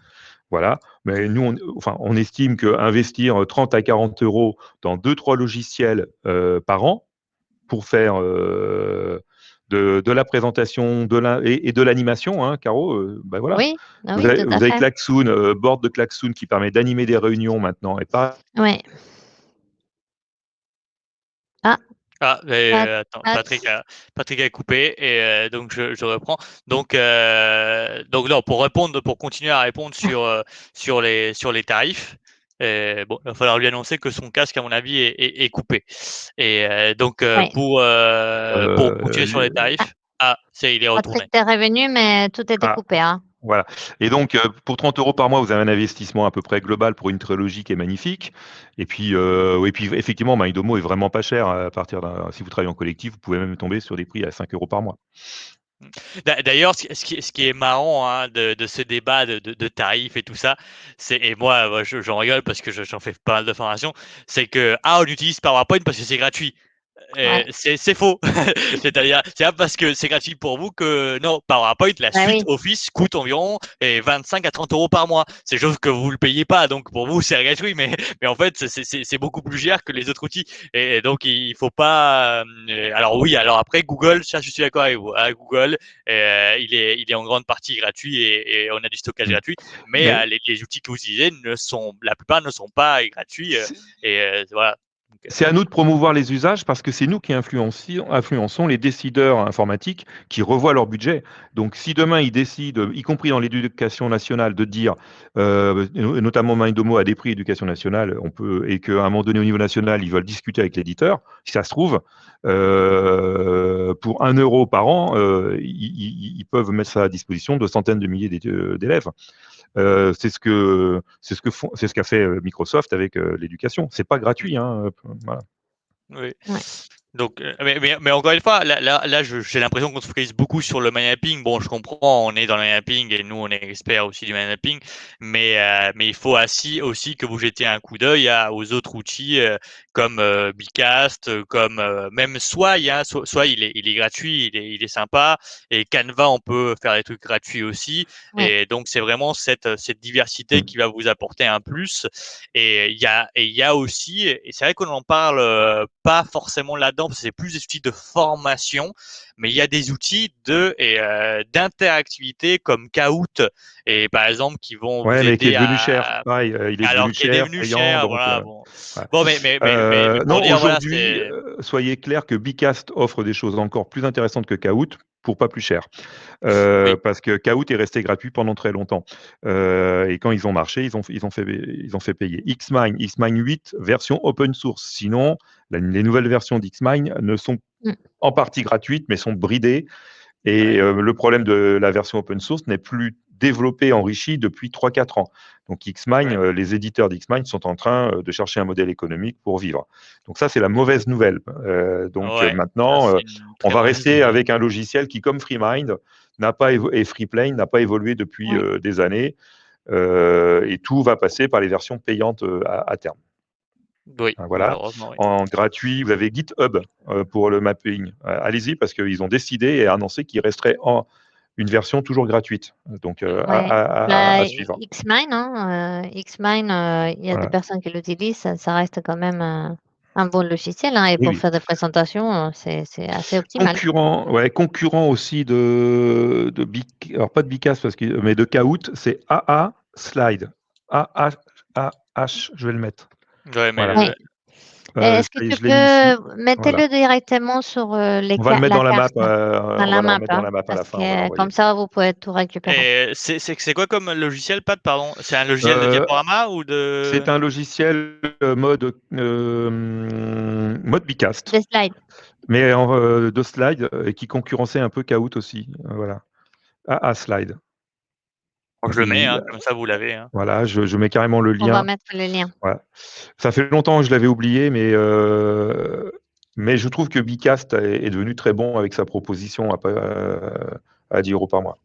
Speaker 2: Voilà, mais nous, on estime qu'investir 30 à 40 euros dans 2-3 logiciels par an pour faire de la présentation et de l'animation, hein, Caro, ben voilà.
Speaker 3: oui, ah oui, tout à
Speaker 2: Vous avez
Speaker 3: fait.
Speaker 2: Klaxoon, Board de Klaxoon qui permet d'animer des réunions maintenant et pas.
Speaker 3: Oui. Ah,
Speaker 1: Ah,
Speaker 3: Pat,
Speaker 1: attends,
Speaker 3: Pat.
Speaker 1: Patrick a coupé et donc je reprends. Donc non, pour continuer à répondre sur les tarifs, bon, il va falloir lui annoncer que son casque, à mon avis, est coupé. Et
Speaker 3: Oui.
Speaker 1: pour continuer sur les
Speaker 3: Ah,
Speaker 1: tarifs, il est
Speaker 3: Patrick,
Speaker 1: retourné.
Speaker 3: t'es revenu, mais tout est
Speaker 2: Ah,
Speaker 3: découpé, hein.
Speaker 2: voilà. Et donc, pour 30 euros par mois, vous avez un investissement à peu près global pour une trilogie qui est magnifique. Et puis effectivement, MyDomo est vraiment pas cher. À partir si vous travaillez en collectif, vous pouvez même tomber sur des prix à 5 euros par mois.
Speaker 1: D'ailleurs, ce qui est marrant, hein, de ce débat de tarifs et tout ça, et moi, j'en rigole parce que j'en fais pas mal de formations, c'est que on utilise PowerPoint parce que c'est gratuit.
Speaker 3: Ouais.
Speaker 1: C'est faux. C'est-à-dire, c'est pas parce que c'est gratuit pour vous que non, PowerPoint, la
Speaker 3: Bah
Speaker 1: suite
Speaker 3: oui.
Speaker 1: Office coûte environ 25 à 30 euros par mois. C'est chose que vous le payez pas, donc pour vous c'est gratuit, mais en fait c'est beaucoup plus cher que les autres outils. Et donc il faut pas. Alors oui, alors après Google, ça je suis d'accord avec vous. Google, il est en grande partie gratuit et on a du stockage
Speaker 2: Mm.
Speaker 1: gratuit, mais
Speaker 2: Mais
Speaker 1: les outils que vous utilisez la plupart ne sont pas gratuits. Voilà.
Speaker 2: c'est à nous de promouvoir les usages parce que c'est nous qui influençons les décideurs informatiques qui revoient leur budget. Donc, si demain ils décident, y compris dans l'éducation nationale, de dire, notamment Mindomo a des prix éducation nationale, et qu'à un moment donné au niveau national, ils veulent discuter avec l'éditeur, si ça se trouve, pour 1 euro par an, ils peuvent mettre ça à disposition de centaines de milliers d'élèves. C'est ce qu'a fait Microsoft avec l'éducation. C'est pas gratuit, hein, voilà.
Speaker 1: Oui.
Speaker 3: Ouais.
Speaker 1: Donc, mais encore une fois, là j'ai l'impression qu'on se focalise beaucoup sur le mind mapping. Bon, je comprends, on est dans le mind mapping et nous, on est experts aussi du mind mapping, mais il faut aussi que vous jetiez un coup d'œil aux autres outils comme Bicast, comme même Sway. Hein, Sway, il est gratuit, il est sympa. Et Canva, on peut faire des trucs gratuits aussi.
Speaker 3: Ouais.
Speaker 1: Et donc, c'est vraiment cette diversité
Speaker 2: Mm.
Speaker 1: qui va vous apporter un plus. Et il y a aussi, et c'est vrai qu'on n'en parle pas forcément là-dedans, temps, parce que c'est plus des outils de formation, mais il y a des outils d'interactivité comme Kahoot, et par exemple, qui vont vous
Speaker 2: Ouais, mais qui est
Speaker 1: aider
Speaker 2: devenu cher.
Speaker 1: à,
Speaker 2: Pareil, il est
Speaker 1: alors
Speaker 2: devenu
Speaker 1: qui est
Speaker 2: cher,
Speaker 1: devenu
Speaker 2: payant,
Speaker 1: cher,
Speaker 2: donc
Speaker 1: voilà, bon.
Speaker 2: voilà.
Speaker 1: Bon, mais pour
Speaker 2: Non,
Speaker 1: dire, voilà,
Speaker 2: aujourd'hui,
Speaker 1: c'est,
Speaker 2: soyez clairs que Bicast offre des choses encore plus intéressantes que Kahoot pour pas plus cher.
Speaker 1: oui,
Speaker 2: Parce que Kahoot est resté gratuit pendant très longtemps. Et quand ils ont marché, ils ont fait payer. Xmine 8, version open source. Sinon, les nouvelles versions d'Xmine ne sont
Speaker 3: Mm.
Speaker 2: en partie gratuites, mais sont bridées. Et
Speaker 1: ouais,
Speaker 2: le problème de la version open source n'est plus développé, enrichi depuis 3-4 ans. Donc Xmine,
Speaker 1: ouais.
Speaker 2: les éditeurs d'Xmine sont en train de chercher un modèle économique pour vivre. Donc ça, c'est la mauvaise nouvelle.
Speaker 1: Ouais, ça
Speaker 2: Maintenant,
Speaker 1: c'est une
Speaker 2: on
Speaker 1: très
Speaker 2: va
Speaker 1: mauvaise
Speaker 2: rester
Speaker 1: nouvelle.
Speaker 2: avec un logiciel qui, comme FreeMind et FreePlane, n'a pas évolué depuis
Speaker 3: Oui.
Speaker 2: des années. Et tout va passer par les versions payantes à terme.
Speaker 1: Oui,
Speaker 2: Voilà.
Speaker 1: malheureusement, oui.
Speaker 2: En gratuit, vous avez GitHub pour le mapping. Allez-y parce qu'ils ont décidé et annoncé qu'il resterait une version toujours gratuite. Donc
Speaker 3: Ouais.
Speaker 2: à
Speaker 3: Bah,
Speaker 2: suivre.
Speaker 3: Xmine, hein, Xmine, il y a des
Speaker 2: Voilà.
Speaker 3: personnes qui l'utilisent, ça reste quand même un bon logiciel, hein, et
Speaker 2: Oui,
Speaker 3: pour
Speaker 2: oui.
Speaker 3: faire des présentations, c'est assez optimal.
Speaker 2: Concurrent aussi alors pas de Bicast mais de Kahoot, c'est AA Slide. AH, je vais le mettre.
Speaker 1: Ouais, mais
Speaker 2: Voilà.
Speaker 3: Oui. Est-ce que tu
Speaker 2: Je l'ai mis ici.
Speaker 3: peux
Speaker 2: Voilà.
Speaker 3: mettez-le directement sur
Speaker 2: On va le mettre
Speaker 3: la
Speaker 2: dans la map.
Speaker 3: carte, dans la
Speaker 2: On va le
Speaker 3: map,
Speaker 2: mettre dans
Speaker 3: hein,
Speaker 2: la map à la
Speaker 3: parce
Speaker 2: fin. On va
Speaker 3: que comme
Speaker 2: l'envoyer.
Speaker 3: ça, vous pouvez tout récupérer.
Speaker 1: et c'est quoi comme logiciel, Pat, pardon? C'est un logiciel de
Speaker 2: Euh,
Speaker 1: diaporama ou de...
Speaker 2: c'est un logiciel mode Bicast,
Speaker 3: Des slides.
Speaker 2: mais de slide qui concurrençait un peu Kahoot aussi. Voilà. AA Slide.
Speaker 1: Je le mets,
Speaker 2: Et,
Speaker 1: hein, comme ça vous l'avez, hein.
Speaker 2: voilà, je mets carrément le
Speaker 3: On va
Speaker 2: lien.
Speaker 3: mettre le lien.
Speaker 2: Voilà. Ça fait longtemps que je l'avais oublié, mais je trouve que Bicast est devenu très bon avec sa proposition à 10 € par mois.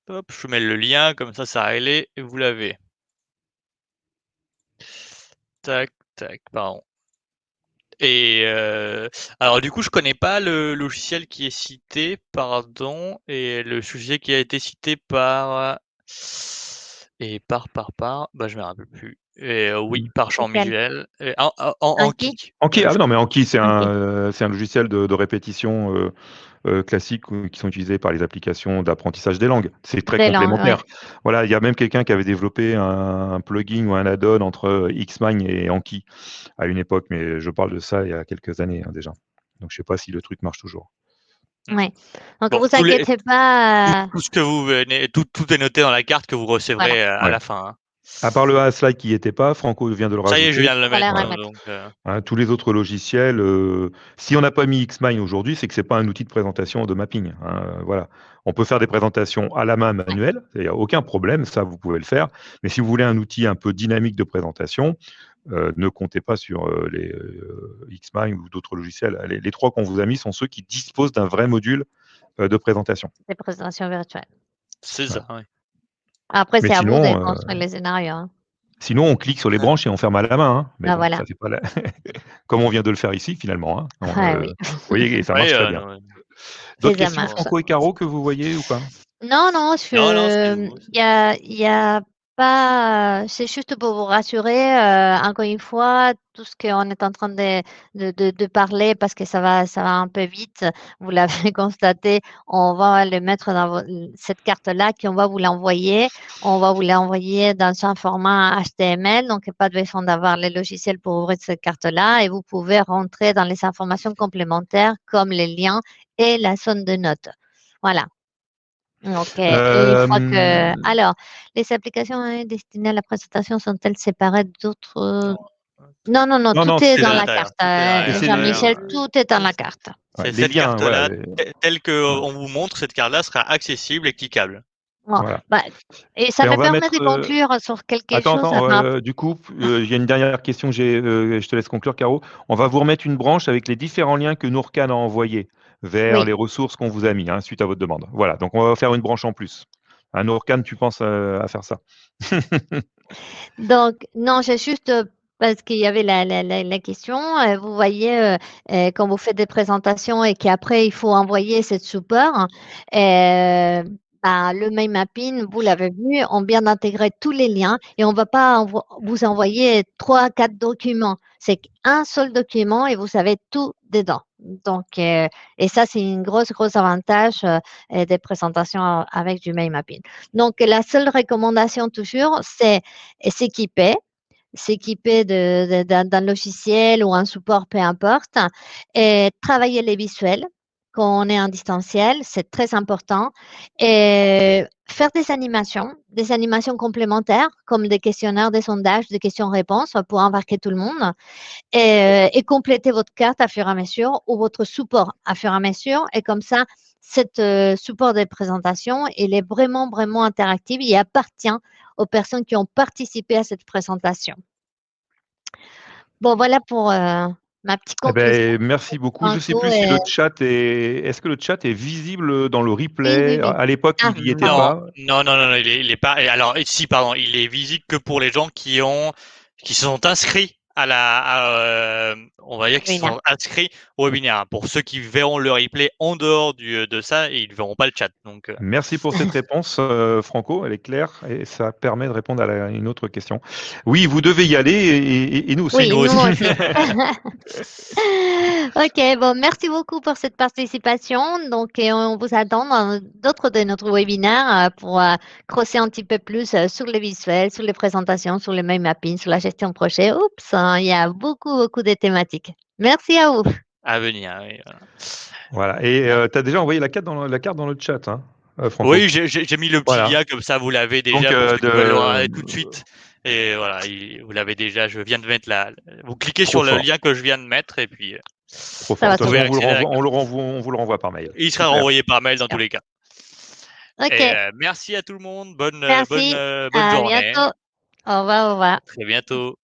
Speaker 1: Hop, je mets le lien, comme ça réglé et vous l'avez. Tac, tac, pardon. Et alors du coup, je connais pas le logiciel qui est cité, pardon, et le sujet qui a été cité par bah, je me rappelle plus. Et oui, par
Speaker 3: Lequel?
Speaker 1: Jean-Michel et
Speaker 3: Anki?
Speaker 1: Anki.
Speaker 2: Anki, ah
Speaker 1: Je
Speaker 2: non, mais Anki,
Speaker 3: Anki.
Speaker 2: c'est un logiciel de répétition classique qui sont utilisés par les applications d'apprentissage des langues. C'est très
Speaker 3: Des langues, ouais.
Speaker 2: complémentaire. Voilà, il y a même quelqu'un qui avait développé un plugin ou un add-on entre Xmine et Anki à une époque, mais je parle de ça il y a quelques années déjà. Donc je sais pas si le truc marche toujours.
Speaker 1: mmh.
Speaker 3: Ouais. Donc
Speaker 1: Bon,
Speaker 3: vous inquiétez pas,
Speaker 1: tout ce que vous venez tout est noté dans la carte que vous
Speaker 3: voilà,
Speaker 1: recevrez, à
Speaker 2: Ouais.
Speaker 1: la fin, hein.
Speaker 2: À part le slide qui n'y était pas, Franco vient de le
Speaker 1: Ça y est, je
Speaker 2: rajouter.
Speaker 1: viens de le
Speaker 3: on va les
Speaker 1: mettre,
Speaker 2: Voilà.
Speaker 1: hein,
Speaker 3: remettre.
Speaker 1: donc
Speaker 2: Hein, tous les autres logiciels, si on n'a pas mis Xmine aujourd'hui, c'est que c'est pas un outil de présentation de mapping. Hein, voilà. On peut faire des présentations à la main
Speaker 3: Ouais,
Speaker 2: manuelles, il n'y a aucun problème, ça vous pouvez le faire. Mais si vous voulez un outil un peu dynamique de présentation, ne comptez pas sur les Xmine ou d'autres logiciels. Les trois qu'on vous a mis sont ceux qui disposent d'un vrai module de présentation.
Speaker 3: des présentations virtuelles.
Speaker 1: c'est
Speaker 2: Voilà.
Speaker 1: ça, oui.
Speaker 3: Après,
Speaker 2: Mais
Speaker 3: c'est à vous de
Speaker 2: sinon,
Speaker 3: construire les scénarios, hein.
Speaker 2: sinon, on clique sur les branches et on ferme à la main. Hein. Mais
Speaker 3: Bah
Speaker 2: bon,
Speaker 3: voilà.
Speaker 2: ça fait pas comme on vient de le faire ici finalement. Hein.
Speaker 3: Ah oui,
Speaker 2: Vous voyez, et ça
Speaker 1: Oui,
Speaker 2: marche très bien.
Speaker 1: non,
Speaker 2: D'autres
Speaker 3: ça
Speaker 2: questions,
Speaker 3: marche.
Speaker 2: Franco et Caro, que vous voyez ou pas?
Speaker 3: Non, non,
Speaker 1: non, non, c'était vous.
Speaker 3: il y a pas, c'est juste pour vous rassurer, encore une fois, tout ce qu'on est en train de parler, parce que ça va un peu vite, vous l'avez constaté, on va le mettre dans cette carte-là, qu'on va vous l'envoyer. On va vous l'envoyer dans un format HTML, donc pas besoin d'avoir le logiciel pour ouvrir cette carte-là, et vous pouvez rentrer dans les informations complémentaires comme les liens et la zone de notes. Voilà. OK, et une fois que
Speaker 2: Euh,
Speaker 3: alors, les applications, destinées à la présentation sont-elles séparées d'autres? Non, non, non,
Speaker 2: non,
Speaker 3: tout
Speaker 2: non,
Speaker 3: est
Speaker 1: Tout est
Speaker 3: dans
Speaker 1: à
Speaker 3: la
Speaker 1: l'intérieur,
Speaker 3: carte,
Speaker 1: tout est à
Speaker 2: et c'est
Speaker 3: Jean-Michel,
Speaker 1: l'intérieur.
Speaker 3: tout est dans la carte.
Speaker 1: C'est
Speaker 2: les
Speaker 1: cette
Speaker 2: liens, voilà,
Speaker 1: carte-là, telle
Speaker 2: ouais,
Speaker 1: qu'on vous montre, cette carte-là sera accessible et cliquable.
Speaker 3: Bon,
Speaker 2: voilà.
Speaker 3: bah, et ça
Speaker 2: Et on
Speaker 3: me
Speaker 2: va
Speaker 3: permet de
Speaker 2: mettre.
Speaker 3: conclure sur quelque
Speaker 2: Attends,
Speaker 3: chose
Speaker 2: attends.
Speaker 3: rap
Speaker 2: Du coup, il y a une dernière question. Je te laisse conclure, Caro. On va vous remettre une branche avec les différents liens que Nourkan a envoyés vers
Speaker 3: oui.
Speaker 2: les ressources qu'on vous a mis suite à votre demande. Voilà. Donc on va faire une branche en plus. Nourkan, tu penses à faire ça?
Speaker 3: Donc non, j'ai juste, parce qu'il y avait la question, vous voyez, quand vous faites des présentations et qu'après il faut envoyer cette support, Le mail mapping, vous l'avez vu, on vient d'intégrer tous les liens et on ne va pas vous envoyer 3, 4 documents. C'est un seul document et vous avez tout dedans. Donc, et ça, c'est une grosse avantage des présentations avec du mail mapping. Donc, la seule recommandation toujours, c'est s'équiper d'un logiciel ou un support, peu importe, et travailler les visuels quand on est en distanciel, c'est très important. Et faire des animations complémentaires, comme des questionnaires, des sondages, des questions-réponses pour embarquer tout le monde et compléter votre carte à fur et à mesure ou votre support à fur et à mesure. Et comme ça, cette support des présentations, il est vraiment interactif. Il appartient aux personnes qui ont participé à cette présentation. Bon, voilà pour ma petite conclusion.
Speaker 2: Merci beaucoup. Je ne sais plus si le chat est que le chat est visible dans le replay?
Speaker 3: Oui.
Speaker 2: À l'époque, il n'y était
Speaker 1: Non,
Speaker 2: pas.
Speaker 1: non, il est pas. Alors, si, pardon, il est visible que pour les gens qui se sont inscrits on va dire qu'ils se sont inscrits au webinaire. Pour ceux qui verront le replay en dehors de ça, ils ne verront pas le chat. Donc,
Speaker 2: Merci pour cette réponse, Franco. Elle est claire et ça permet de répondre à une autre question. Oui, vous devez y aller et nous aussi.
Speaker 3: Oui,
Speaker 1: nous
Speaker 3: nous
Speaker 1: aussi.
Speaker 3: Ok, bon, merci beaucoup pour cette participation. Donc, on vous attend dans d'autres de notre webinaire pour creuser un petit peu plus sur les visuels, sur les présentations, sur le mail mapping, sur la gestion de projet. Oups, il y a beaucoup de thématiques. Merci à vous.
Speaker 1: À venir, oui.
Speaker 2: Voilà. Et tu as déjà envoyé la carte dans le chat, hein, Franco?
Speaker 1: Oui, j'ai mis le petit lien, comme ça vous l'avez déjà.
Speaker 2: Donc,
Speaker 1: pour ceux qui veulent le voir tout de suite. Et voilà, vous l'avez déjà. Je viens de mettre vous cliquez sur le lien que je viens de mettre et puis.
Speaker 2: Trop fort. De toute façon, on vous le renvoie par mail.
Speaker 1: Il sera renvoyé par mail dans tous les cas.
Speaker 3: Ok.
Speaker 1: Et, merci à tout le monde. Bonne
Speaker 3: Merci.
Speaker 1: journée.
Speaker 3: À bientôt. Au revoir.
Speaker 1: Très bientôt.